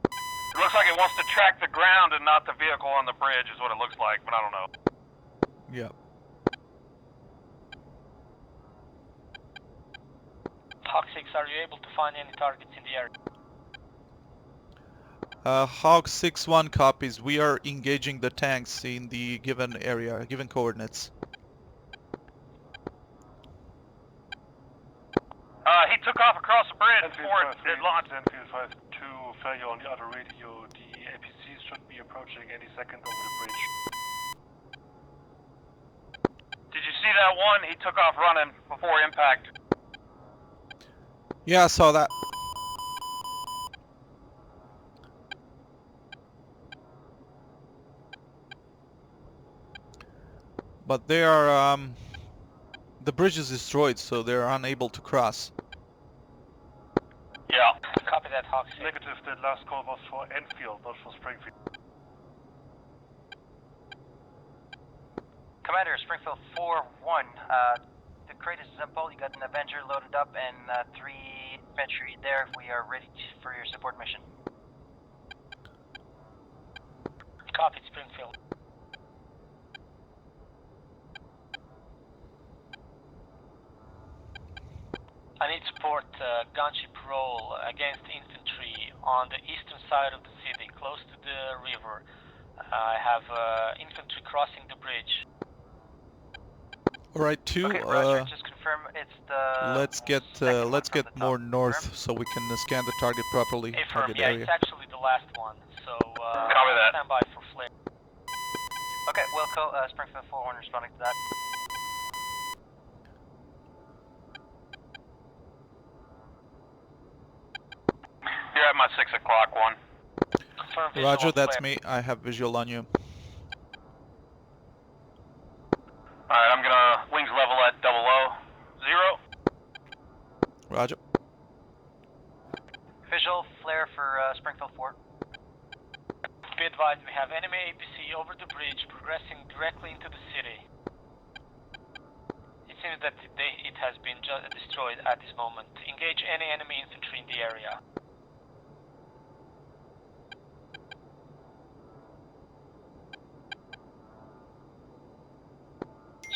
It looks like it wants to track the ground and not the vehicle on the bridge is what it looks like, but I don't know. Yep. Hawk 6, are you able to find any targets in the area? Hawk 6-1 copies. We are engaging the tanks in the given area, given coordinates. He took off across the bridge before it launched. Enfield 5-2, failure on the other radio. The APCs should be approaching any second over the bridge. Did you see that one? He took off running before impact. Yeah, I saw that. But they are, the bridge is destroyed, so they're unable to cross. Yeah. Copy that, Hawk 6. Negative, that last call was for Enfield, not for Springfield. Commander, Springfield 4-1. The crate is simple. You got an Avenger loaded up and 3 infantry there. We are ready for your support mission. Copy, Springfield. I need support gunship roll against infantry on the eastern side of the city, close to the river. I have infantry crossing the bridge. Alright, 2, Okay, Roger, just confirm it's the... let's get more north so we can scan the target properly. Affirm, Target yeah, area. it's actually the last one, so Copy that. stand by for flare. Okay, Wilco, Springfield 4-1 responding to that. You're at my 6 o'clock one. Confirm visual Roger, that's flare. me. I have visual on you. Alright, I'm gonna wings level at 000. Roger. Visual flare for Springfield 4. Be advised, we have enemy APC over the bridge, progressing directly into the city. It seems that it has been destroyed at this moment. Engage any enemy infantry in the area.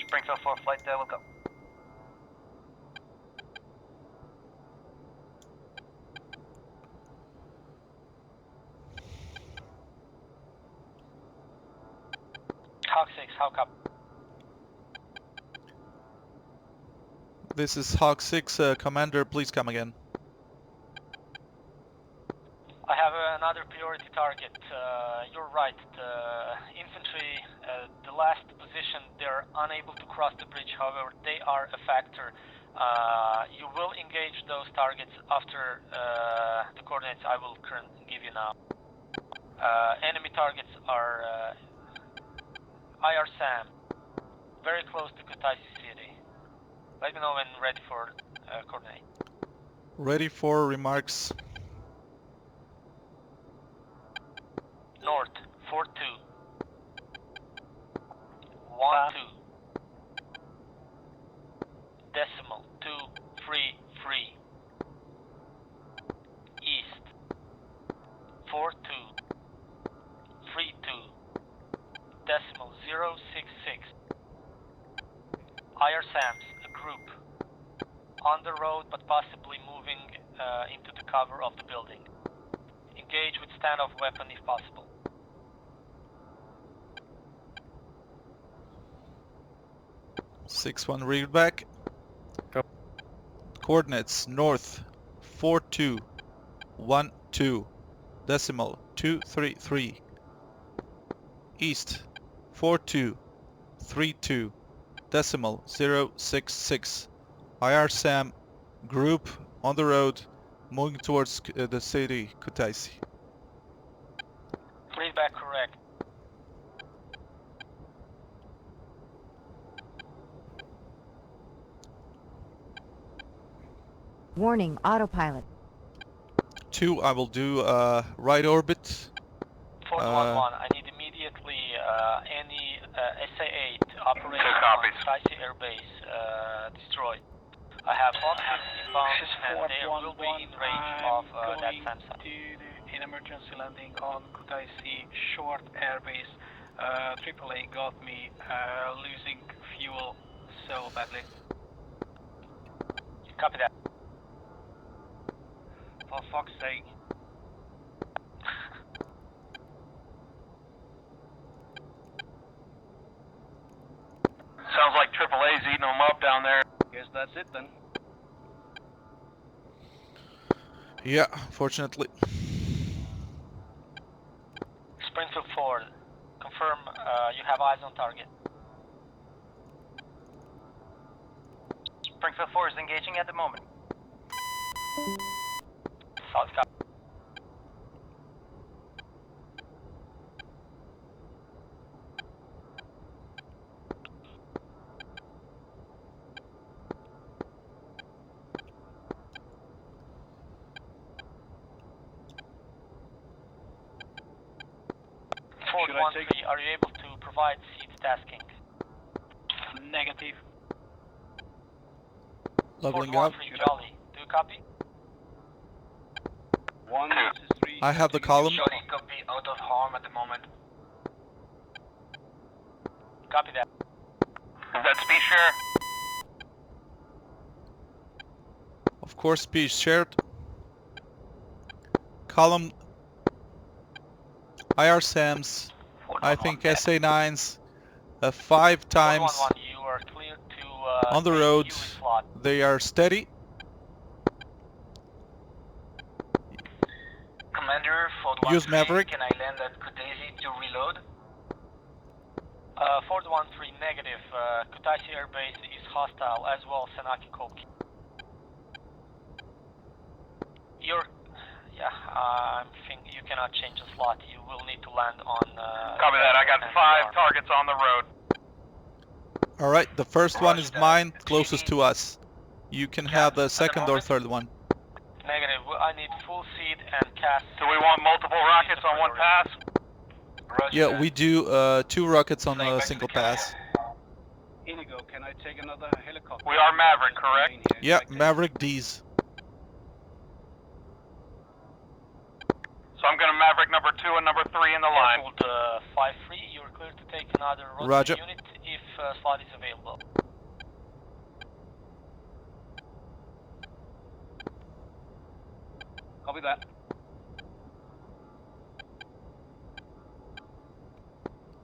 Springfield 4 flight, we'll go. Hawk 6, Hawk up. This is Hawk 6, Commander, please come again. I have another priority target. You're right, the infantry, the last position, they're unable to cross the bridge, however, they are a factor. You will engage those targets after the coordinates I will currently give you now. Enemy targets are IR SAM, very close to Kutaisi City. Let me know when ready for coordinate. Ready for remarks. North, 4-2. 1-2. Decimal, 2-3-3. East, 4-2. 3-2. Decimal, 0-6-6. IR SAMs, a group. On the road, but possibly moving into the cover of the building. engage with standoff weapon if possible. Six one read back. Coordinates north 4212 decimal 233. East 4232 decimal 066. IR Sam group on the road moving towards the city Kutaisi. Read back correct. Warning, autopilot. 2, I will do right orbit. 411, I need immediately any SA-8 operating Two on copies. Kutaisi Air Base destroyed. I have hostages inbound and they will be in range of that SAMSA. To do an emergency landing on Kutaisi Short Air Base. AAA got me losing fuel so badly. Copy that. For fuck's sake. Sounds like AAA's eating them up down there. Guess that's it then. Yeah, fortunately. Springfield 4, confirm you have eyes on target. Springfield 4 is engaging at the moment. Solid copy. Ford 1-3, are you able to provide seat tasking? Negative. Leveling Ford up. 1-3, Jolly, do you copy? 1, 2. I have the column. Jolly, copy, out of harm at the moment. Copy that. Is that speed share? Of course, speed shared. Column IR SAMs, I think SA9s, 5 times 411, you are clear to on the take road. UE slot. They are steady. Commander, Ford Use 1-3, Maverick. can I land at Kutaisi to reload? Ford 1-3, negative. Kutaisi Air Base is hostile, as well as Senaki Kolki. I think you cannot change the slot. You will need to land on... Copy that. I got 5 targets on the road. Alright, the first one is mine, closest to us. You can have the second or third one. Negative. I need full seat and cast... Do we want multiple rockets on one pass? Yeah, we do 2 rockets on a single pass. Inigo, can I take another helicopter? We are Maverick, correct? Yeah, Maverick D's. So I'm going to Maverick number 2 and number 3 in the line. Airfield 5-3, you're clear to take another Roger. unit if slot is available. Copy that.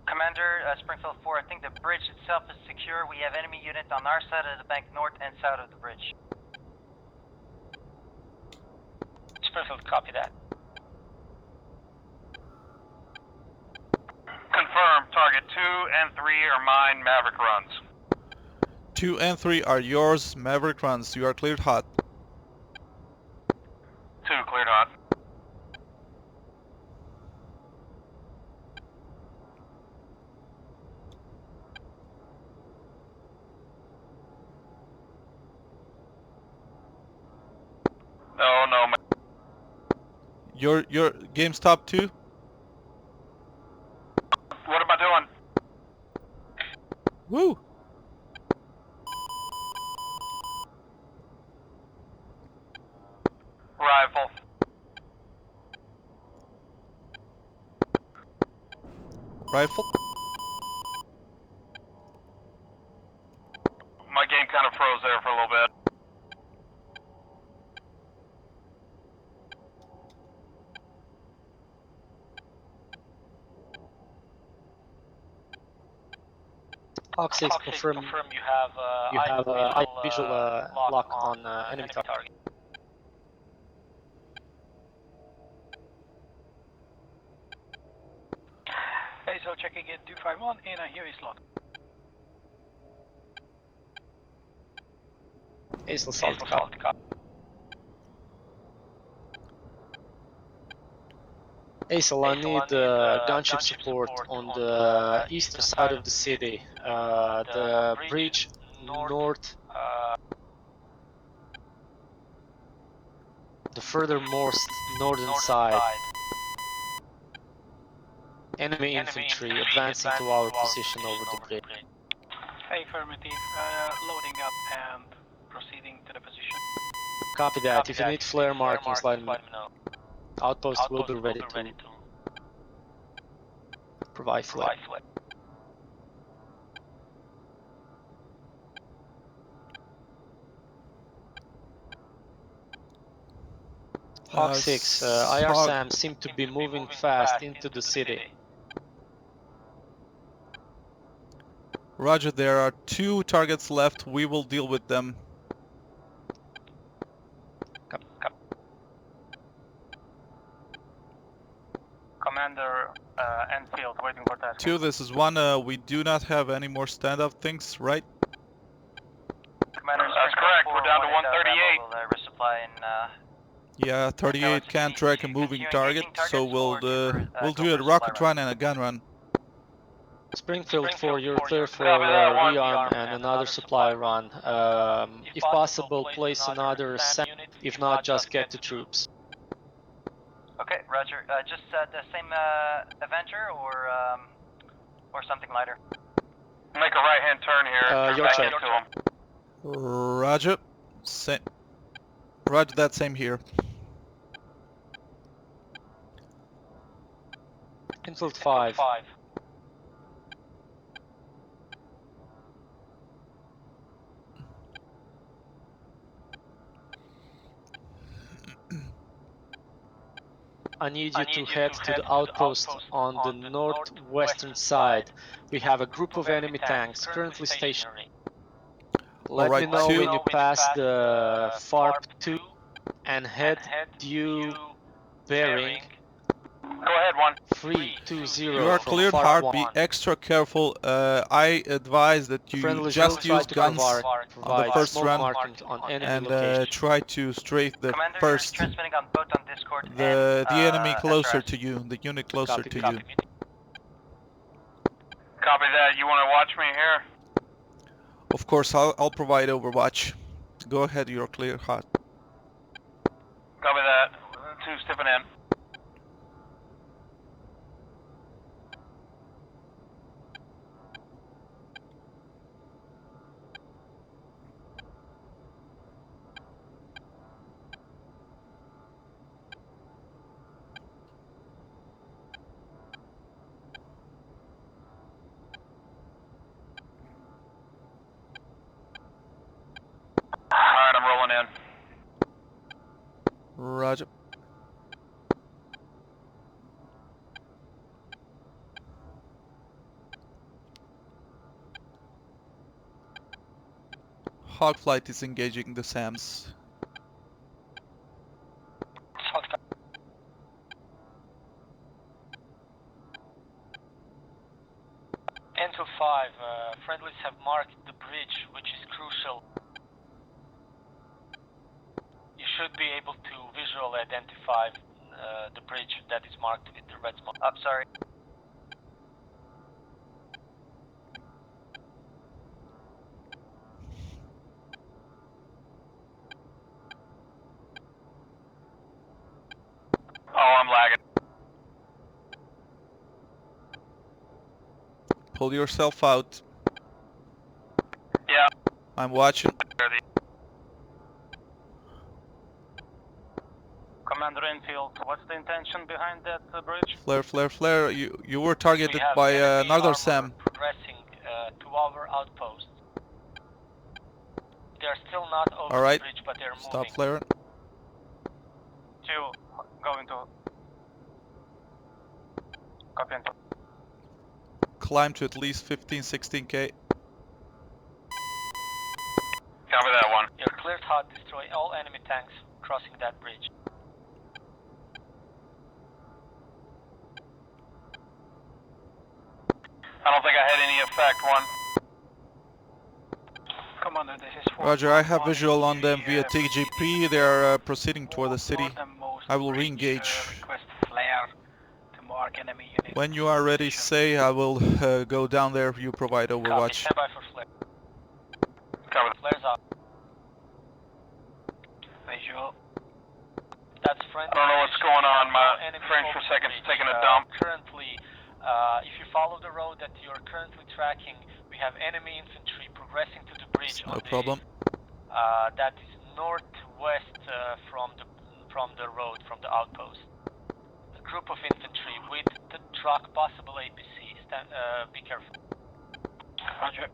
Commander, Springfield 4, I think the bridge itself is secure. We have enemy unit on our side of the bank, north and south of the bridge. Springfield, copy that. Confirm. Target 2 and 3 are mine. Maverick runs. 2 and 3 are yours, Maverick runs. You are cleared hot. 2 cleared hot. Oh no. Your game stop too? What am I doing? Woo! Rifle. Rifle. My game kind of froze there for a little bit. Hawk 6, confirm you have you have eye visual lock on enemy target. target. Hey, so checking in 251, and I hear his lock. Ace Assault copy. Ace, I need gunship support on the eastern side of the city. The bridge north, the furthermost northern side. Enemy infantry advancing to our position over the bridge. Affirmative, loading up and proceeding to the position. Copy that. If you need flare markings, let me know. Outpost will be ready to provide flare. Hawk 6, IR SAM seem to be moving fast into the city. Roger, there are 2 targets left. We will deal with them. Commander Enfield, waiting for task. 2, this is 1. We do not have any more standoff things, right? Commander, that's correct. We're down to 138. We'll resupply in, Yeah, 38 can't track a moving target, so we'll do a rocket run and a gun run. Springfield 4, you're clear for rearm and another supply run. If possible, place another SAM. If not, just get to troops. Okay, Roger. Just the same Avenger or something lighter? Make a right-hand turn here. Your turn. To him. Roger. Roger, that same here. Infield 5. I need you to head to the outpost on the northwestern side. We have a group of enemy tanks currently stationed. Let me know when you pass the FARP 2 and head due bearing. Go ahead, 1. 320. You are cleared hard, be extra careful. I advise that you Friendly just use guns on the first run on and try to strafe the Commander, first, transmitting on both on Discord the enemy closer SRS. to you, the unit closer to you. Copy that. You want to watch me here? Of course, I'll provide overwatch. Go ahead, you're clear hot. Copy that. 2 stepping in. Alright, I'm rolling in. Roger. Hawk Flight is engaging the SAMs. Enter 5, friendlies have marked the bridge, which is crucial. You should be able to visually identify the bridge that is marked with the red smoke. I'm sorry. Oh, I'm lagging. Pull yourself out. Yeah. I'm watching. Commander Enfield, what's the intention behind that bridge? Flare. You were targeted We have by enemy another armor SAM. progressing to our outpost. They're still not over Alright, the bridge, but they're stop moving. flaring. 2, going to... Copy. Climb to at least 15-16k. Copy that one. You're cleared hot. Destroy all enemy tanks crossing that bridge. I don't think I had any effect, one. Commander, this is Roger, I have visual on them via TGP. They are proceeding toward the city. I will re-engage. Request flare to mark enemy units. When you are ready, say, I will go down there. You provide Copy. overwatch. Stand by for flare. Cover. Flares up. Visual. That's friendly. I don't know what's going on. My Enemy frames per over second's bridge. taking a dump. Currently, if you follow the road that you're currently tracking, we have enemy infantry progressing to the bridge. No problem. That is northwest from the road, from the outpost. A group of infantry with the truck, possible APC. Be careful. Roger.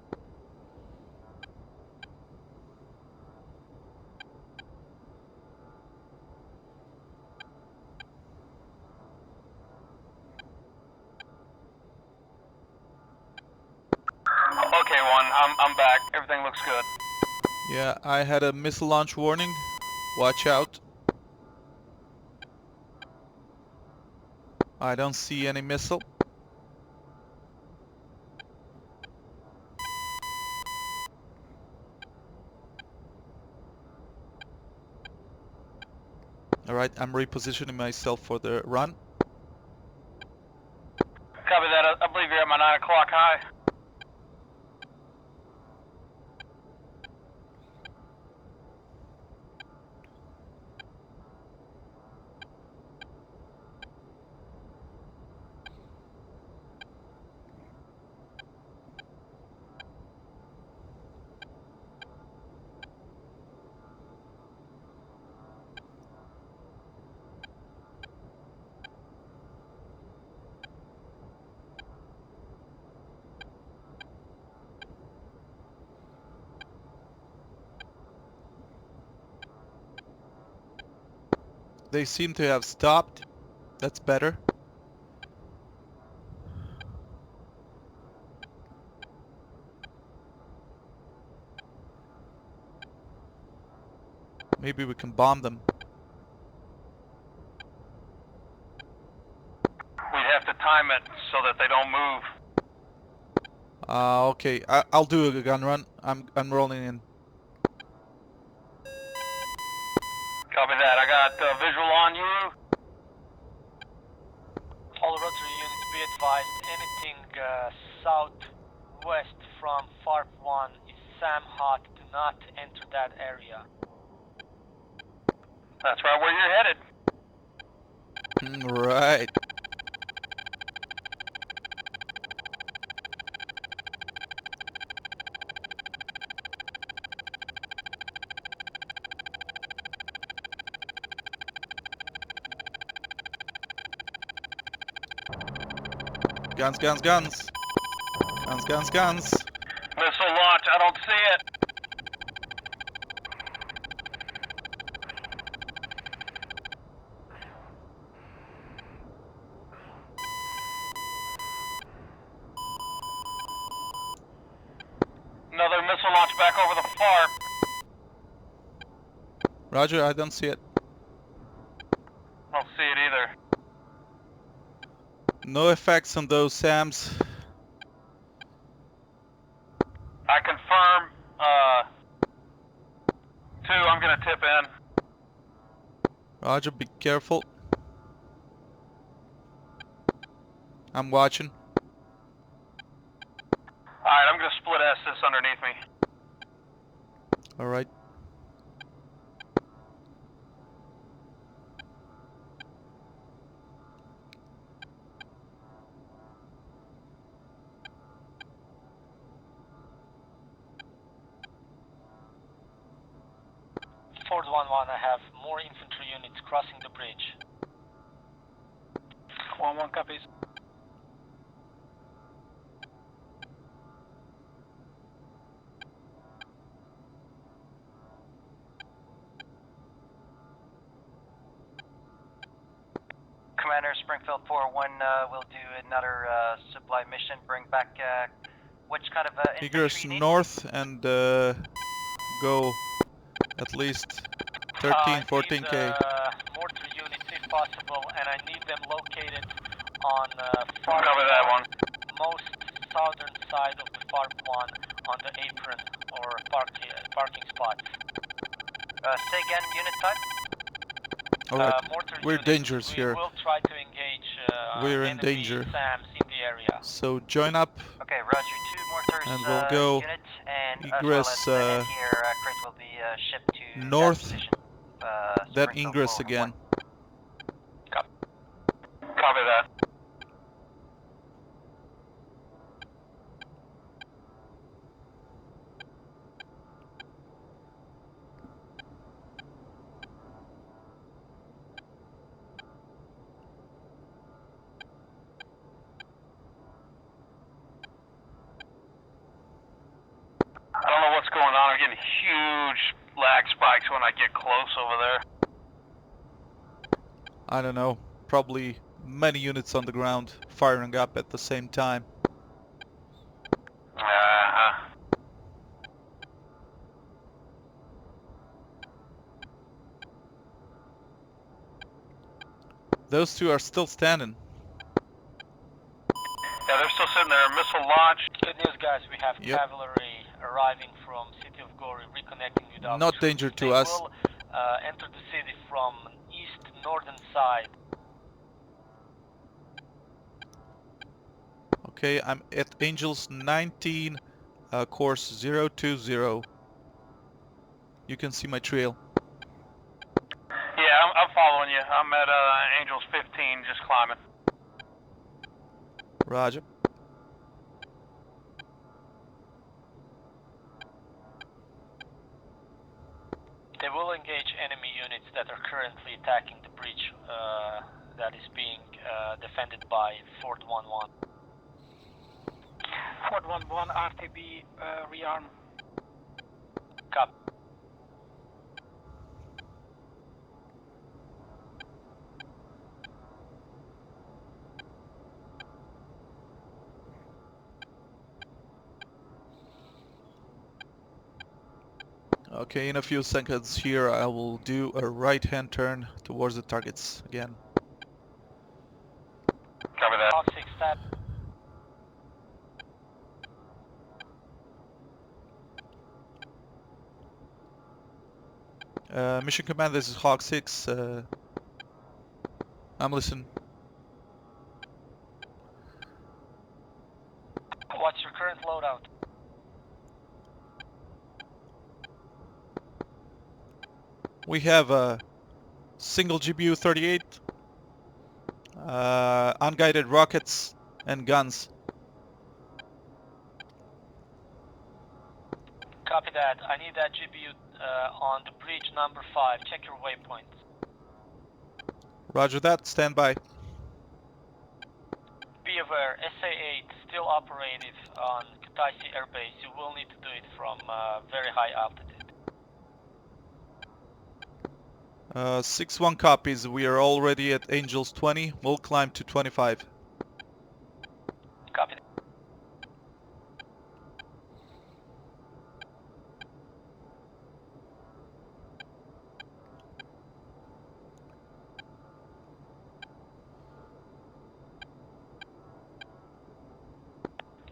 Okay, one. I'm back. Everything looks good. Yeah, I had a missile launch warning. Watch out. I don't see any missile. Alright, I'm repositioning myself for the run. Copy that. I believe you're at my 9 o'clock high. They seem to have stopped. That's better. Maybe we can bomb them. We'd have to time it so that they don't move. Okay. I'll do a gun run. I'm rolling in. Copy that. I got visual on you. All rotary units, be advised. Anything southwest from FARP 1 is SAM hot. Do not enter that area. That's right where you're headed. Right. Guns, guns, guns. Guns, guns, guns. Missile launch. I don't see it. Another missile launch back over the FARP. Roger, I don't see it. I don't see it either. No effects on those SAMs. I confirm. 2, I'm gonna tip in. Roger, be careful. I'm watching. Alright, I'm gonna split S this underneath me. Alright. Ford 1-1, I have more infantry units crossing the bridge. 1-1 copies. Commander, Springfield 4-1 will do another supply mission. Bring back which kind of infantry Eagers you need? north and go at least 13, 14K. Mortar units if possible, and I need them located on far Cover that one. most southern side of the FARP 1 on the apron or parking spots. Say again, unit type? Alright, Mortar we're units, dangerous here. We will try to engage We're in enemy danger. SAMs in the area. So join up. Okay, roger. 2 mortars And we'll go unit, and egress, as well as here, crate will be shipped to north, that position. that Springfield ingress 411. again. Copy that. I don't know what's going on. I'm getting huge lag spikes when I get close over there. I don't know, probably many units on the ground firing up at the same time. Those two are still standing. Yeah, they're still sitting there. Missile launch. Good news, guys. We have cavalry arriving from city of Gori, reconnecting with our Not troops. danger to they us. Will enter the city from east northern side. Okay, I'm at Angels 19, course 020. You can see my trail. Yeah, I'm following you. I'm at Angels 15, just climbing. Roger. They will engage enemy units that are currently attacking the breach that is being defended by Fort 11. Fort 11, RTB, rearm. Copy. Okay, in a few seconds here I will do a right-hand turn towards the targets again. Cover that. Hawk 6, step. Mission Command, this is Hawk 6. I'm listening. What's your current loadout? We have a single GBU 38, unguided rockets and guns. Copy that. I need that GBU on the bridge number 5. Check your waypoints. Roger that, stand by. Be aware, SA-8 still operative on Kutaisi Air Base. You will need to do it from very high altitude. 6-1 copies, we are already at Angels 20, we'll climb to 25. Copy.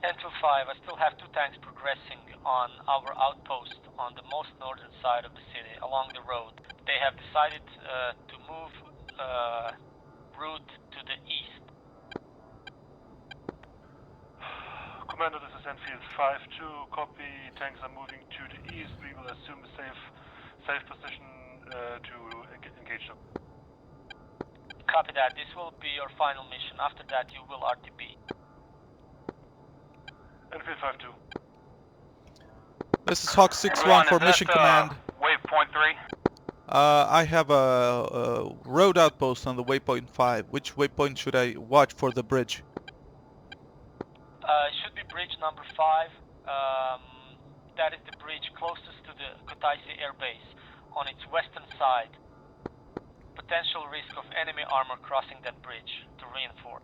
N25, I still have 2 tanks progressing on our outpost on the most northern side of the city, along the road. They have decided to move route to the east. Commander, this is Enfield 5-2, copy. Tanks are moving to the east. We will assume a safe position to engage them. Copy that. This will be your final mission. After that, you will RTB. Enfield 5-2. This is Hawk 6-1 for Mission Command. Waypoint 3. I have a road outpost on the waypoint 5. Which waypoint should I watch for the bridge? It should be bridge number 5. That is the bridge closest to the Kutaisi Air Base on its western side. Potential risk of enemy armor crossing that bridge to reinforce.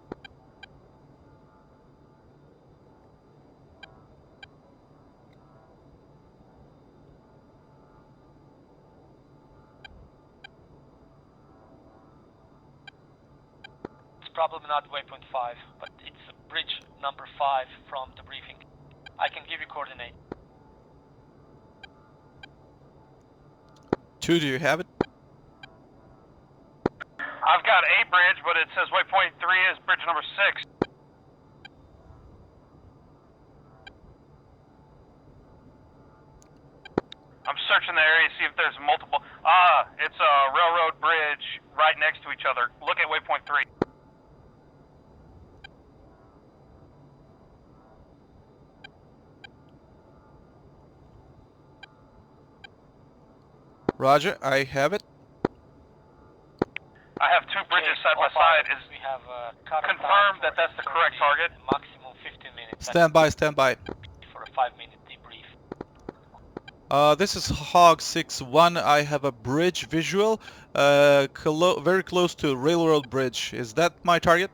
probably not waypoint 5, but it's bridge number 5 from the briefing. I can give you coordinate. 2, do you have it? I've got a bridge, but it says waypoint 3 is bridge number 6. I'm searching the area to see if there's multiple. It's a railroad bridge right next to each other. Look at waypoint 3. Roger, I have it. I have 2 bridges side by side. Is we have confirmed that that's the correct target? Maximum 15 minutes. Stand by, stand by. For a 5-minute debrief. This is Hog 6-1. I have a bridge visual, very close to railroad bridge. Is that my target?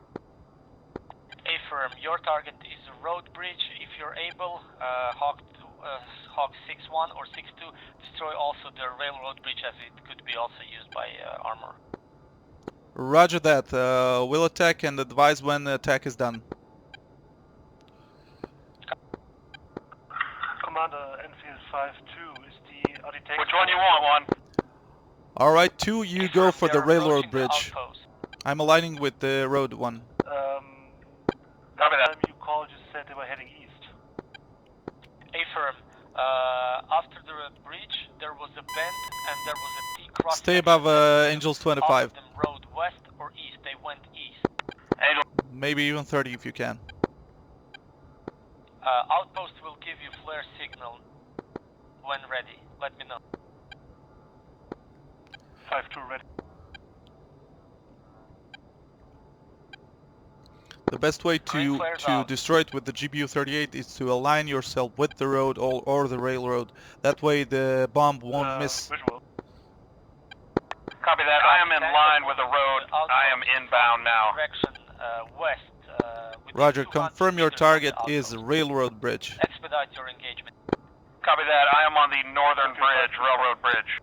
Affirm. Your target is a road bridge. If you're able, Hog 6-1 or 6-2, destroy also the railroad bridge, as it could be also used by armor. Roger that. We'll attack and advise when the attack is done. Commander, Enfield 5-2 is the architect. Which one you want, 1? Alright, 2, you go for the railroad approaching the bridge. outpost. I'm aligning with the road 1. Copy that. Time you called, you said they were heading east. Affirm. After the bridge, there was a bend and there was a T-cross. Stay above Angels 25. Them road west or east. They went east. Angel. Maybe even 30 if you can. Outpost will give you flare signal when ready. Let me know. 5-2 ready. The best way to destroy it with the GBU-38 is to align yourself with the road or the railroad. That way the bomb won't miss. Visual. Copy that. I am in line with the road. I am inbound now. Direction west. Roger, confirm your target is railroad bridge. Expedite your engagement. Copy that. I am on the northern bridge, railroad bridge.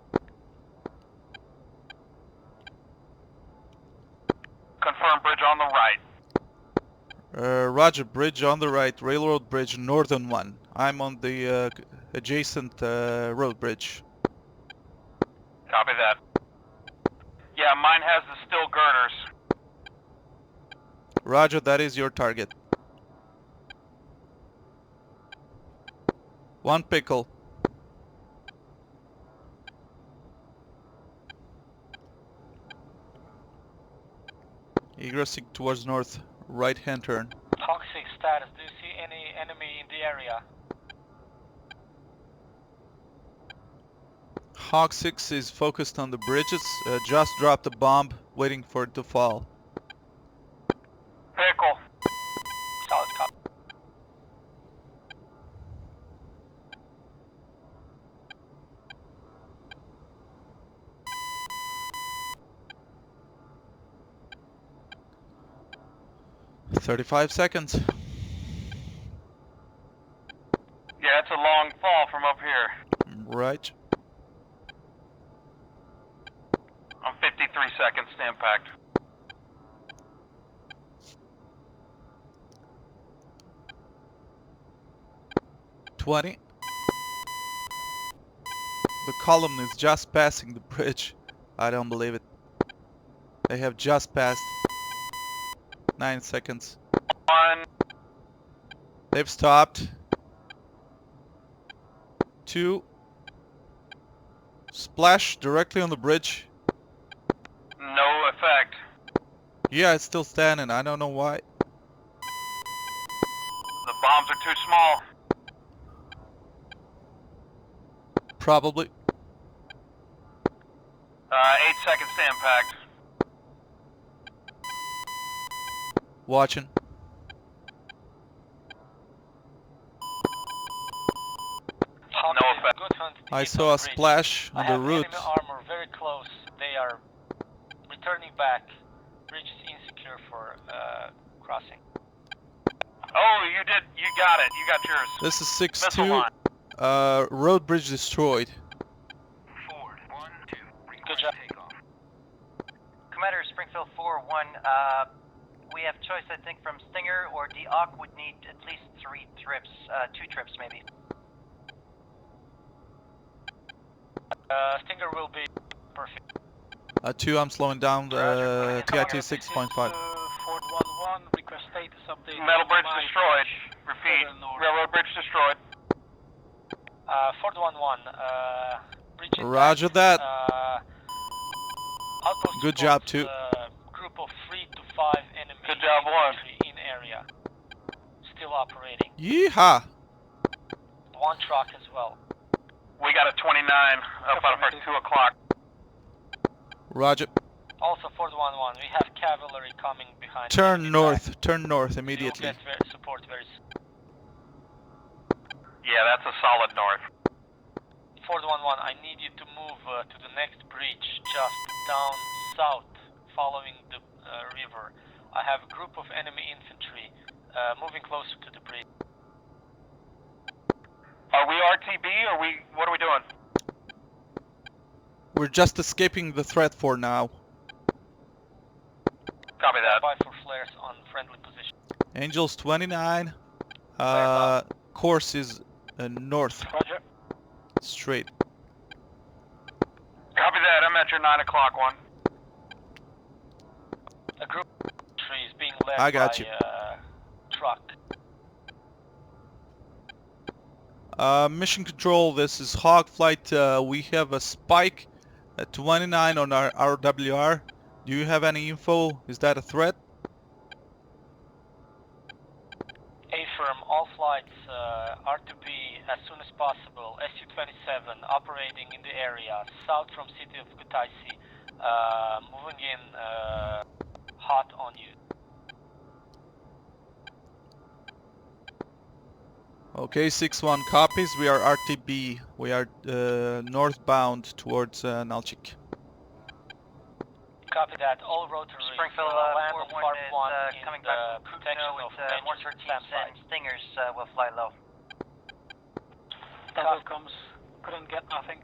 Confirm bridge on the right. Roger, bridge on the right, railroad bridge, northern one. I'm on the adjacent road bridge. Copy that. Yeah, mine has the steel girders. Roger, that is your target. 1 pickle. Egressing towards north, right hand turn. Toxic status. Do you see any enemy in the area? Hawk 6 is focused on the bridges, just dropped a bomb, waiting for it to fall. Pickle. Solid copy. "35 seconds. Yeah, it's a long fall from up here. Right. I'm 53 seconds to impact. "20. The column is just passing the bridge. I don't believe it. They have just passed. 9 seconds. 1. They've stopped. 2. Splash directly on the bridge. No effect. Yeah, it's still standing. I don't know why. The bombs are too small. Probably. 8 seconds to impact. Watching. No effect. Good hunt. I saw a splash on the route. Enemy armor very close. They are returning back. Bridge is insecure for crossing. Oh, you did. You got it. You got yours. This is Missile 6-2. line. Road bridge destroyed. Forward. 1-2. Good job. Takeoff. Commander Springfield 4-1, we have choice, I think, from Stinger or D-Ock would need at least 3 trips, 2 trips maybe. Stinger will be perfect. 2, I'm slowing down the TIT This is 6.5. Ford 1-1, request status update. Metal bridge My destroyed. bridge, Repeat. further north. Railroad bridge destroyed. Ford 1-1, bridge intact. Roger that. Outpost Good job, reports, 2. Group of 3 to 5 enemy Good job, 1. infantry in area. Still operating. Yeehaw! 1 truck as well. We got a 29 up at 2 o'clock. Roger. Also Ford 1-1, we have cavalry coming behind. Turn north immediately. We'll get support very soon. Yeah, that's a solid north. Ford 1-1, I need you to move to the next bridge, just down south, following the river. I have a group of enemy infantry moving closer to the bridge. Are we RTB or what are we doing? We're just escaping the threat for now. Copy that. Bye for flares on friendly position. Angels 29. Course is north. Roger. Straight. Copy that. I'm at your 9 o'clock one. A group of infantry is being led I got by you. truck. Mission control, this is Hog Flight. We have a spike at 29 on our RWR. Do you have any info? Is that a threat? A-firm, all flights are to be as soon as possible. Su-27 operating in the area south from city of Kutaisi, moving in hot on you. Okay, 6-1 copies. We are RTB. We are northbound towards Nalchik. Copy that. All rotaries Springfield land on 4-1 Farp is 1 in coming the back from protection Kukno of with mortar major teams SAM and sites. Stingers will fly low. Double comes, couldn't get nothing.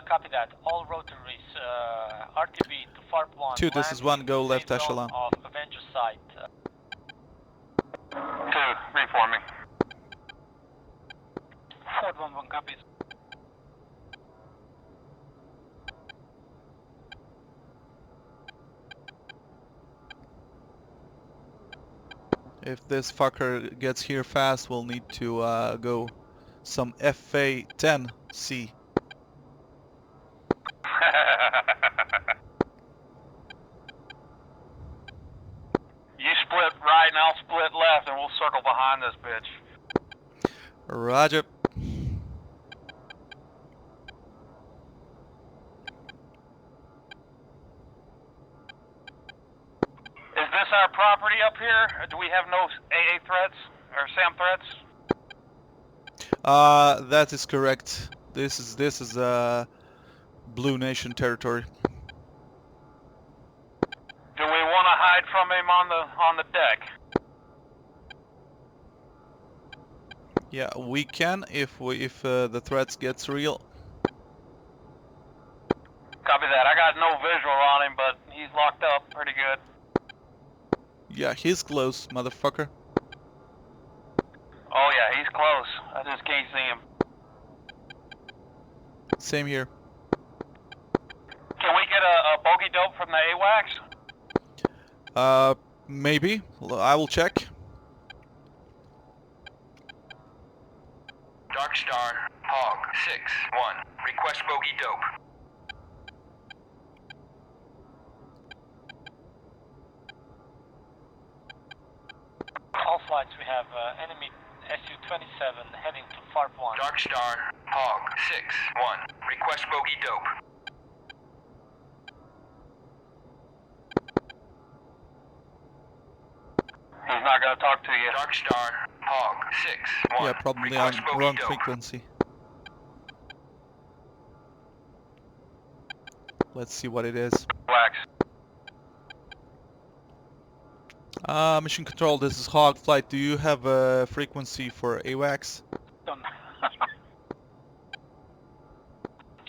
Copy that. All rotaries RTB to Farp 1. 2, this is 1, go left echelon. Of Avenger site. 2, reforming. Ford 1-1 copies. If this fucker gets here fast, we'll need to go some FA-10C. You split right and I'll split left and we'll circle behind this bitch. Roger. Is this our property up here? Do we have no AA threats or SAM threats? That is correct. This is Blue Nation territory. Do we want to hide from him on the deck? Yeah, we can if the threats gets real. Copy that. I got no visual on him, but he's locked up pretty good. Yeah, he's close, motherfucker. Oh yeah, he's close. I just can't see him. Same here. Can we get a bogey dope from the AWACS? Maybe. I will check. Darkstar, Hog, 6-1. Request bogey dope. All flights, we have enemy Su-27 heading to Farp 1. Darkstar, Hog, 6-1. Request bogey dope. He's not gonna talk to you. Darkstar, Hog, 6-1. Yeah, probably on Request bogey wrong dope. frequency. Let's see what it is. Wax. Mission control, this is Hog Flight. Do you have a frequency for AWACS? Done.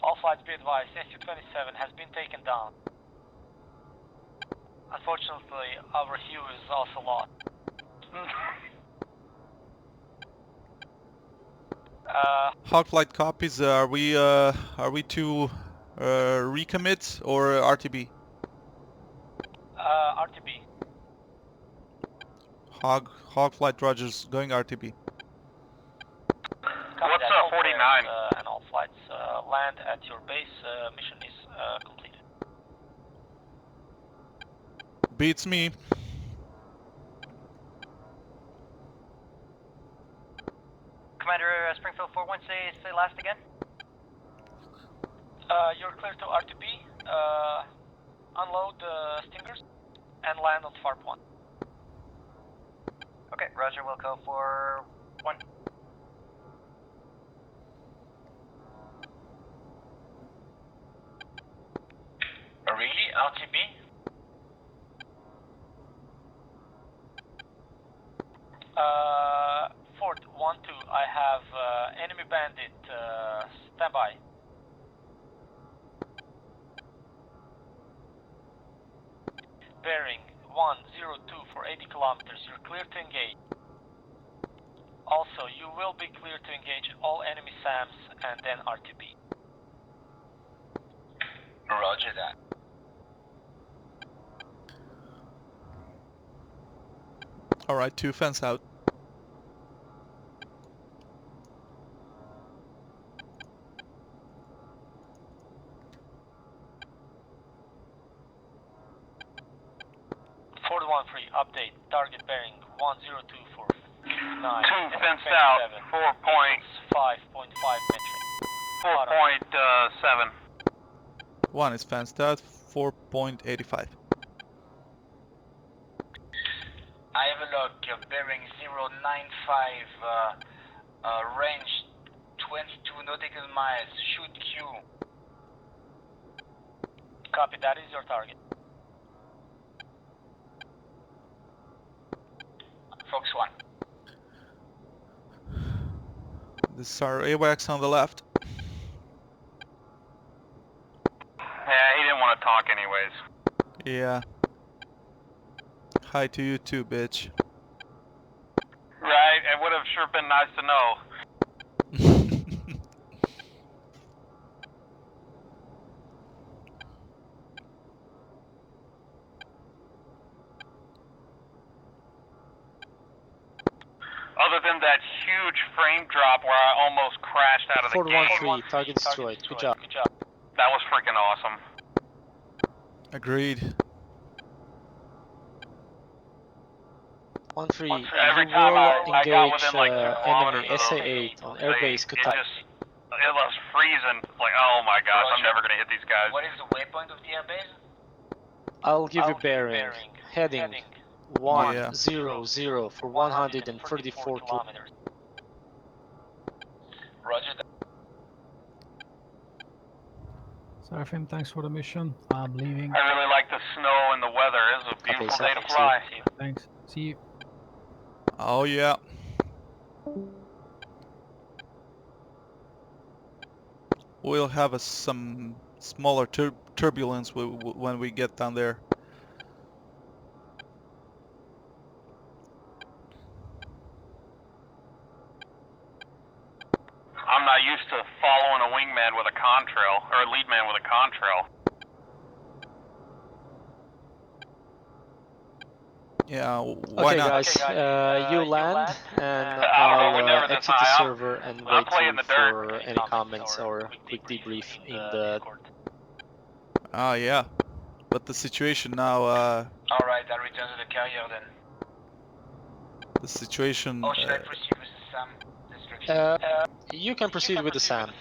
All flights be advised, Su-27 has been taken down. Unfortunately, our hue is also lost. Hawkflight copies. Are we to recommit or RTB? RTB. Hawkflight Rogers going RTB. What's 49? And all flights land at your base. Mission is completed. Beats me. Commander Springfield 4-1, say last again. You're clear to RTB. Unload Stingers and land on FARP 1. Okay, Roger, we'll go for 1. Really? RTB? Fort 1-2, I have enemy bandit standby. Bearing 102 for 80 kilometers, you're clear to engage. Also, you will be clear to engage all enemy SAMs and then RTB. Roger that. Alright, 2 fence out. Ford 1-3, update. Target bearing 102 for 9. 2 fenced out. 5.5 metric. 4.7. 1 is fenced out. 4.85. I have a log, bearing 095, range 22 nautical miles, shoot Q. Copy, that is your target. Fox 1. This is our AWACS on the left. Yeah, he didn't want to talk anyways. Yeah. Hi to you too, bitch. Right, it would have sure been nice to know. Other than that huge frame drop where I almost crashed out of the game. 413, target destroyed. Good job. That was freaking awesome. Agreed. 1-3, Every you time will I got engage within like 2 kilometers enemy of those, SA-8 on airbase it Kutai. was freezing. Like, oh my gosh, I'm never gonna hit these guys. What is the waypoint of the airbase? I'll give you bearing. Heading 100 Yeah. for 134 kilometers. Roger that. Seraphim, thanks for the mission. I'm leaving. I really like the snow and the weather. It's a beautiful day to fly. Thanks. See you. Oh yeah. We'll have some smaller turbulence when we get down there. I'm not used to following a wingman with a contrail, or a lead man with a contrail. Yeah, why okay, not? guys, you land, and I'll exit the server and wait for any comments or quick debrief in the... Ah, yeah. But the situation now, Alright, I'll return to the carrier then. the situation... Or should I proceed with the SAM destruction? You can proceed with the SAM.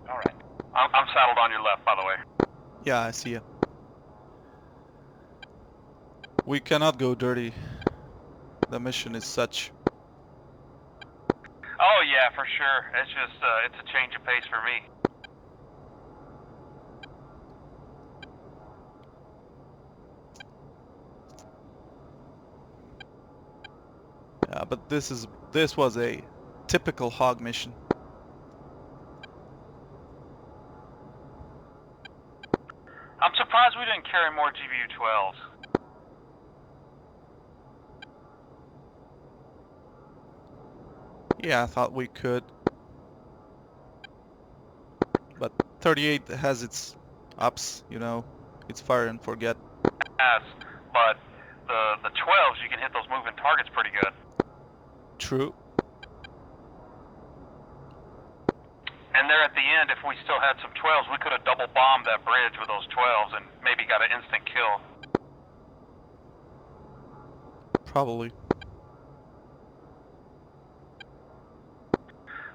Alright. I'm saddled on your left, by the way. Yeah, I see you. We cannot go dirty. The mission is such. Oh yeah, for sure. It's just, it's a change of pace for me. Yeah, but this was a typical hog mission. I'm surprised we we didn't carry more GBU-12s? Yeah, I thought we could. But 38 has its ups, you know. It's fire and forget. Yes, but the 12s, you can hit those moving targets pretty good. True. And there at the end, if we still had some 12s, we could have double bombed that bridge with those 12s and maybe got an instant kill. Probably.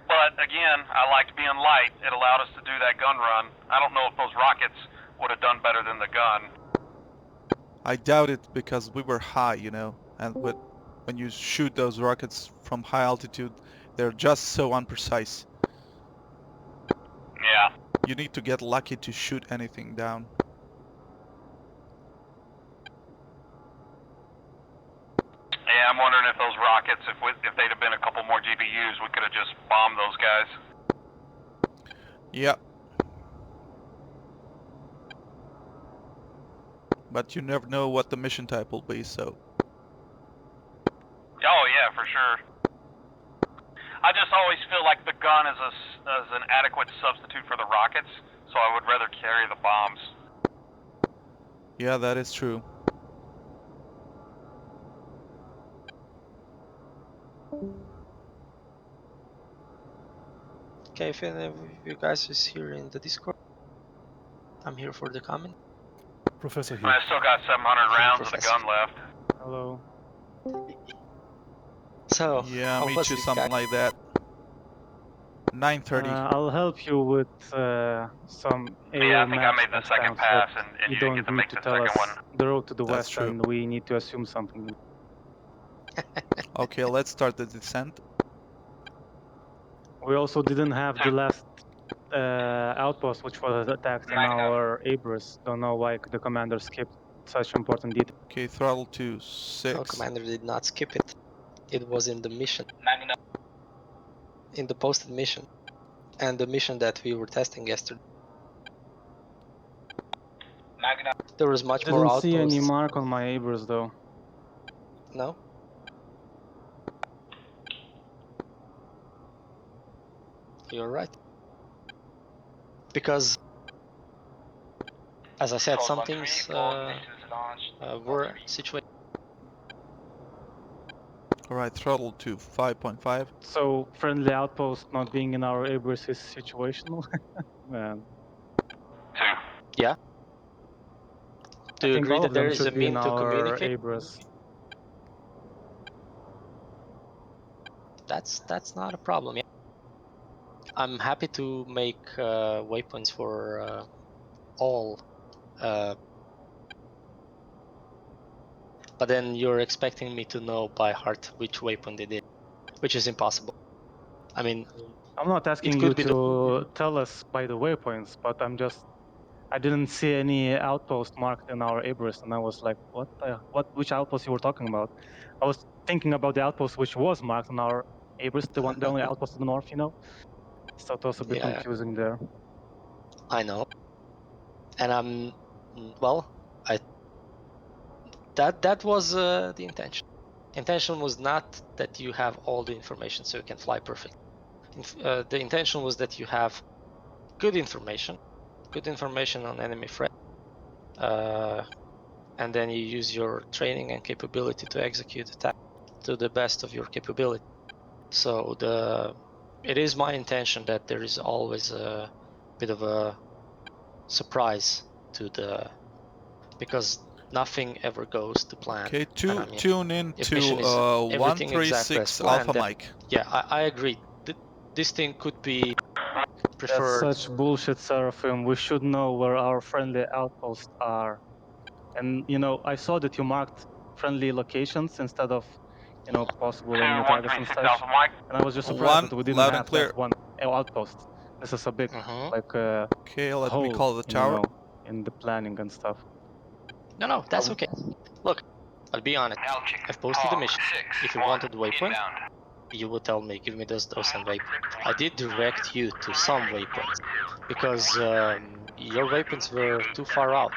But again, I liked being light. It allowed us to do that gun run. I don't know if those rockets would have done better than the gun. I doubt it because we were high, you know. And when you shoot those rockets from high altitude, they're just so unprecise. Yeah. You need to get lucky to shoot anything down. Yeah, I'm wondering if those rockets, if they'd have been a couple more GBUs, we could have just bombed those guys. Yeah. But you never know what the mission type will be, so... Oh yeah, for sure. I just always feel like the gun is an adequate substitute for the rockets, so I would rather carry the bombs. Yeah, that is true. Okay, if any of you guys is here in the Discord, I'm here for the comment. Professor here. I still got 700 rounds of the Professor. gun left. Hello. So, Yeah, how me was too, it, something guys? like that. 9:30. I'll help you with some AO Yeah, I think I maps made the next second time, pass, so and you you didn't don't get to need make to the tell second us one. the road to the That's west, true. and we need to assume something. Okay, let's start the descent. We also didn't have the last outpost, which was attacked in our Abras. Don't know why the commander skipped such important detail. Okay, throttle to 6. No, Commander did not skip it. It was in the mission. In the posted mission. And the mission that we were testing yesterday. There was much more Didn't outposts. see any mark on my Abras though. No? You're right. Because, as I said, some things were situated. Alright, throttle to 5.5. So friendly outpost not being in our Abras is situational. Man. 2. Yeah. Do I you think agree all that of them there is a should be in mean to our communicate? Abras. That's not a problem. Yeah. I'm happy to make waypoints for all, but then you're expecting me to know by heart which waypoint it is, which is impossible. I mean, I'm not asking you to tell us by the waypoints, but I didn't see any outpost marked in our Abras, and I was like, which outpost you were talking about? I was thinking about the outpost which was marked on our Abras, the only outpost to the north, you know? So it was a bit confusing there. I know. And well, that was the intention. Intention was not that you have all the information so you can fly perfect. The intention was that you have good information on enemy threat, and then you use your training and capability to execute attack to the best of your capability. So it is my intention that there is always a bit of a surprise because nothing ever goes to plan. Okay, And I mean, tune in if to mission is everything exactly as 136 planned, Alpha then, Mike. yeah, I agree. This thing could be preferred. That's such bullshit, Seraphim. We should know where our friendly outposts are. And, you know, I saw that you marked friendly locations instead of, you know, possible enemy targets and 136 such. Alpha Mike. And I was just surprised that we didn't loud and have clear. that one outpost. This is a big, like, Okay, let me hole, call the you tower. know, in the planning and stuff. No, that's okay. Look, I'll be honest. I've posted the mission. If you wanted waypoint, you would tell me, give me those and waypoints. I did direct you to some waypoints because your waypoints were too far out.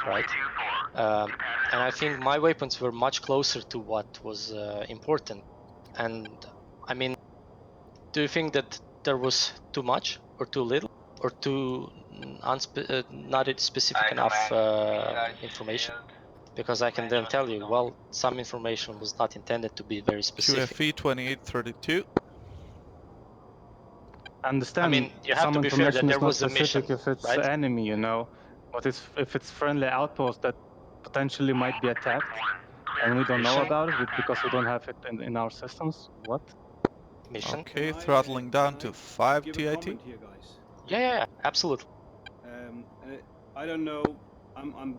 right? And I think my weapons were much closer to what was important. And I mean, do you think that there was too much or too little or too not specific enough information? Because I can then tell you, well, some information was not intended to be very specific. QFE 2832. Understand, I mean, you have some to be fair that information there is not was a mission, specific if it's right? enemy, you know, but if it's friendly outpost that potentially might be attacked, and we don't know Mission? about it because we don't have it in our systems. What? Mission? Okay, throttling down to 5 give TIT. a comment here, guys? Yeah, absolutely. I don't know. I'm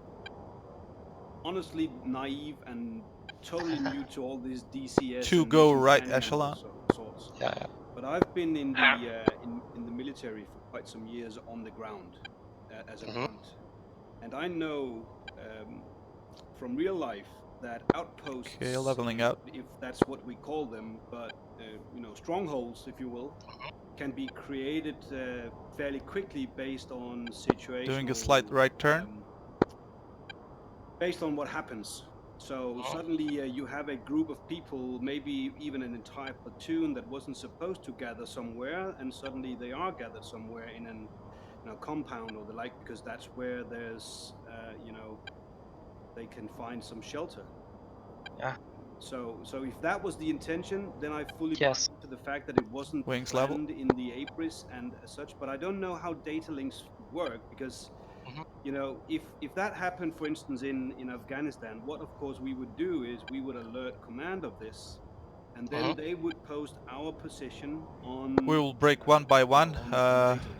honestly naive and totally new to all these DCS. To and go mission right planning and echelon. sorts. Yeah. But I've been in the military for quite some years on the ground as a grunt, and I know from real life that outposts, Okay, leveling out. if that's what we call them, but you know, strongholds, if you will, can be created fairly quickly based on situational. Doing a slight right turn. Based on what happens. So suddenly you have a group of people, maybe even an entire platoon that wasn't supposed to gather somewhere, and suddenly they are gathered somewhere in an compound or the like, because that's where there's you know, they can find some shelter. Yeah. So if that was the intention, then I fully buy into the fact that it wasn't Wings planned level. in the ABRIS and as such. But I don't know how data links work, because you know, if that happened, for instance, in Afghanistan, what of course we would do is we would alert command of this, and then they would post our position on. We will break one by one.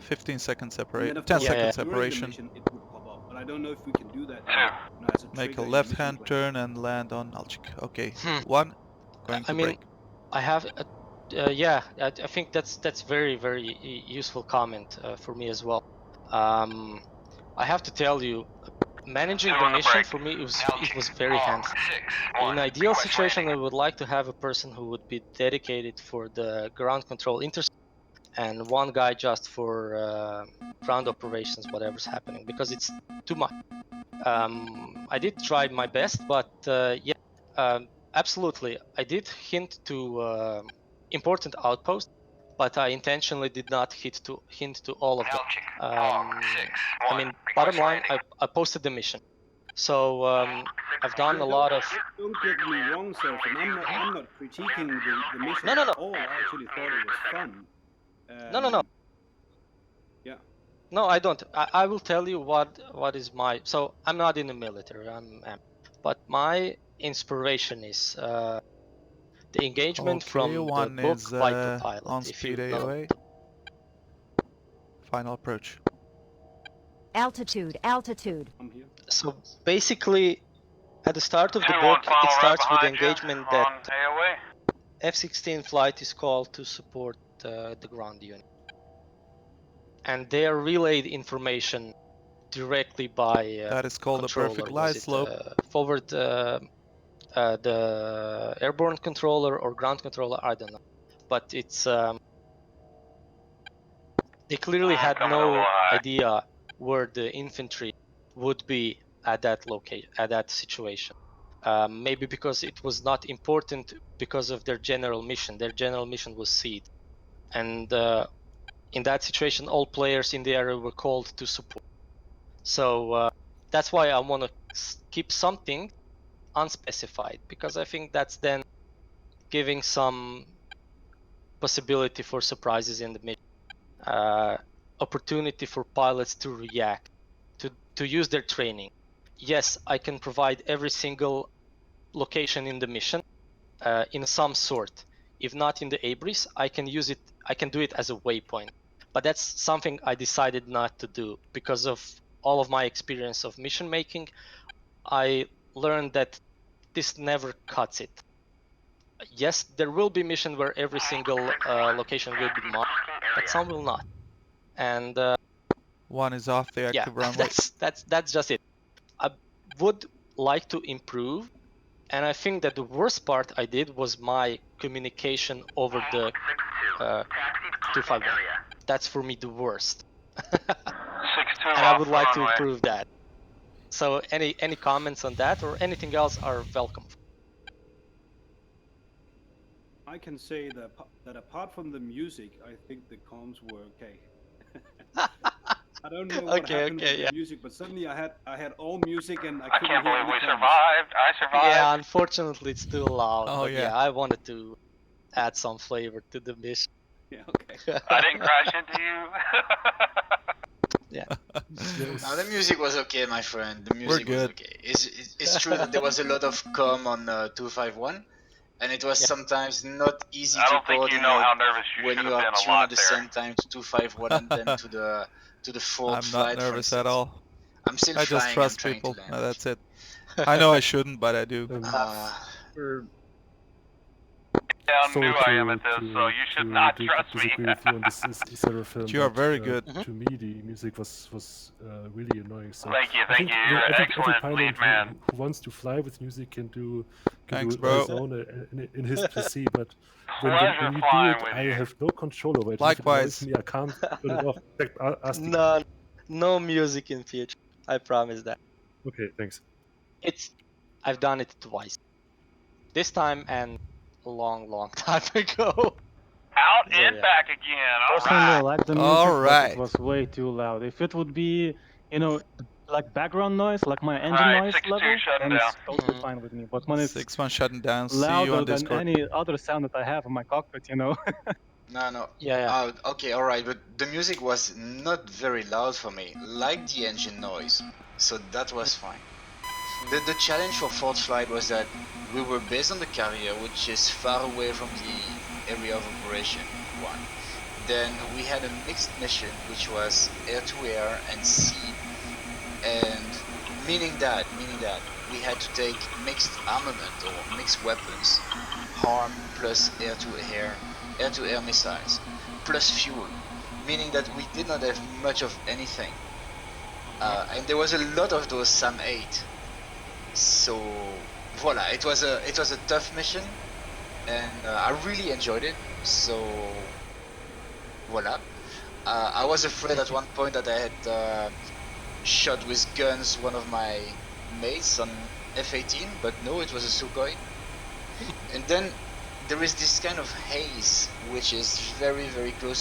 15 second separation, 10 second separation. Mission, it would pop up, but I don't know if we can do that. You know, as a Make a trigger in left mission hand plan. turn and land on Alchik. Okay, one. Going to break. I have, yeah, I think that's very useful comment for me as well. I have to tell you, managing the mission for me it was very handy. In an ideal situation, I would like to have a person who would be dedicated for the ground control intercept, and one guy just for ground operations, whatever's happening, because it's too much. I did try my best, but yeah, absolutely, I did hint to important outposts, but I intentionally did not hint to all of them. I mean, bottom line, I posted the mission, so I've done a lot of. Don't get me wrong, sir. I'm not critiquing the mission at all. I actually thought it was fun. No. Yeah. No, I don't. I will tell you what is my. So I'm not in the military. But my inspiration is the engagement from the book Viper Pilot. On speed AOA. Final approach. Altitude. So basically, at the start of the book, it starts with the engagement that F-16 flight is called to support the ground unit, and they are relayed information directly by that is called a perfect glide slope. Forward the airborne controller or ground controller, I don't know, but it's they clearly had no idea where the infantry would be at that location, at that situation. Maybe because it was not important because of their general mission. Their general mission was SEED, and in that situation, all players in the area were called to support. So that's why I want to keep something unspecified, because I think that's then giving some possibility for surprises in the mission, opportunity for pilots to react, to use their training. Yes, I can provide every single location in the mission in some sort. If not in the ABRIS, I can use it. I can do it as a waypoint. But that's something I decided not to do because of all of my experience of mission making. I learned that this never cuts it. Yes, there will be mission where every single location will be marked, but some will not. And one is off the active runway. That's just it. I would like to improve, and I think that the worst part I did was my communication over the 251. That's for me the worst. And I would like to improve that. So any comments on that or anything else are welcome. I can say that apart from the music, I think the comms were okay. I don't know what happened with the music, but suddenly I had all music and I couldn't can't hear believe any we comms. survived. I survived. Yeah, unfortunately it's too loud. Oh, but yeah. I wanted to add some flavor to the mission. Yeah, okay. I didn't crash into you. Yeah. No, the music was okay, my friend. The music was good. okay. It's true that there was a lot of comm on 251, and it was sometimes not easy I to don't think you know how nervous you when should you have are been a tuned lot at the there. same time to 251 and then to the fourth I'm not flight, for nervous at instance. all. I'm still I just flying. I'm trust trying to people. land. That's it. I know I shouldn't, but I do. How Sorry new I am at this, so you should not trust me. disagree with you on this, Seraphim. But you are very good. To me, the music was really annoying. So Thank you. I think You're an every excellent pilot lead man. who wants to fly with music can do Thanks, it bro. on his own in his PC. But when Pleasure you do flying it, with I you. have no control over it. Likewise. If it annoys me, I can't turn it off. In fact, ask me. No music in future. I promise that. Okay, thanks. I've done it twice. This time and a long time ago. Out So, and yeah. back again. All Personally, I right. like the music, All but right. it was way too loud. If it would be, like background noise, like my engine Right, noise 6-2 level, shutting then down. it's totally fine with me. But when it's 6-1 shutting down. See you louder on than Discord. any other sound that I have in my cockpit, No. Yeah. Okay, all right, but the music was not very loud for me, like the engine noise, so that was fine. The challenge for fourth flight was that we were based on the carrier, which is far away from the area of operation. One. Then we had a mixed mission, which was air-to-air and sea, and meaning that we had to take mixed armament or mixed weapons, harm plus air-to-air missiles, plus fuel, meaning that we did not have much of anything. And there was a lot of those SAM 8. So voila, it was a tough mission, and I really enjoyed it. So voila. I was afraid at one point that I had shot with guns one of my mates on F-18, but no, it was a Sukhoi. And then there is this kind of haze, which is very, very close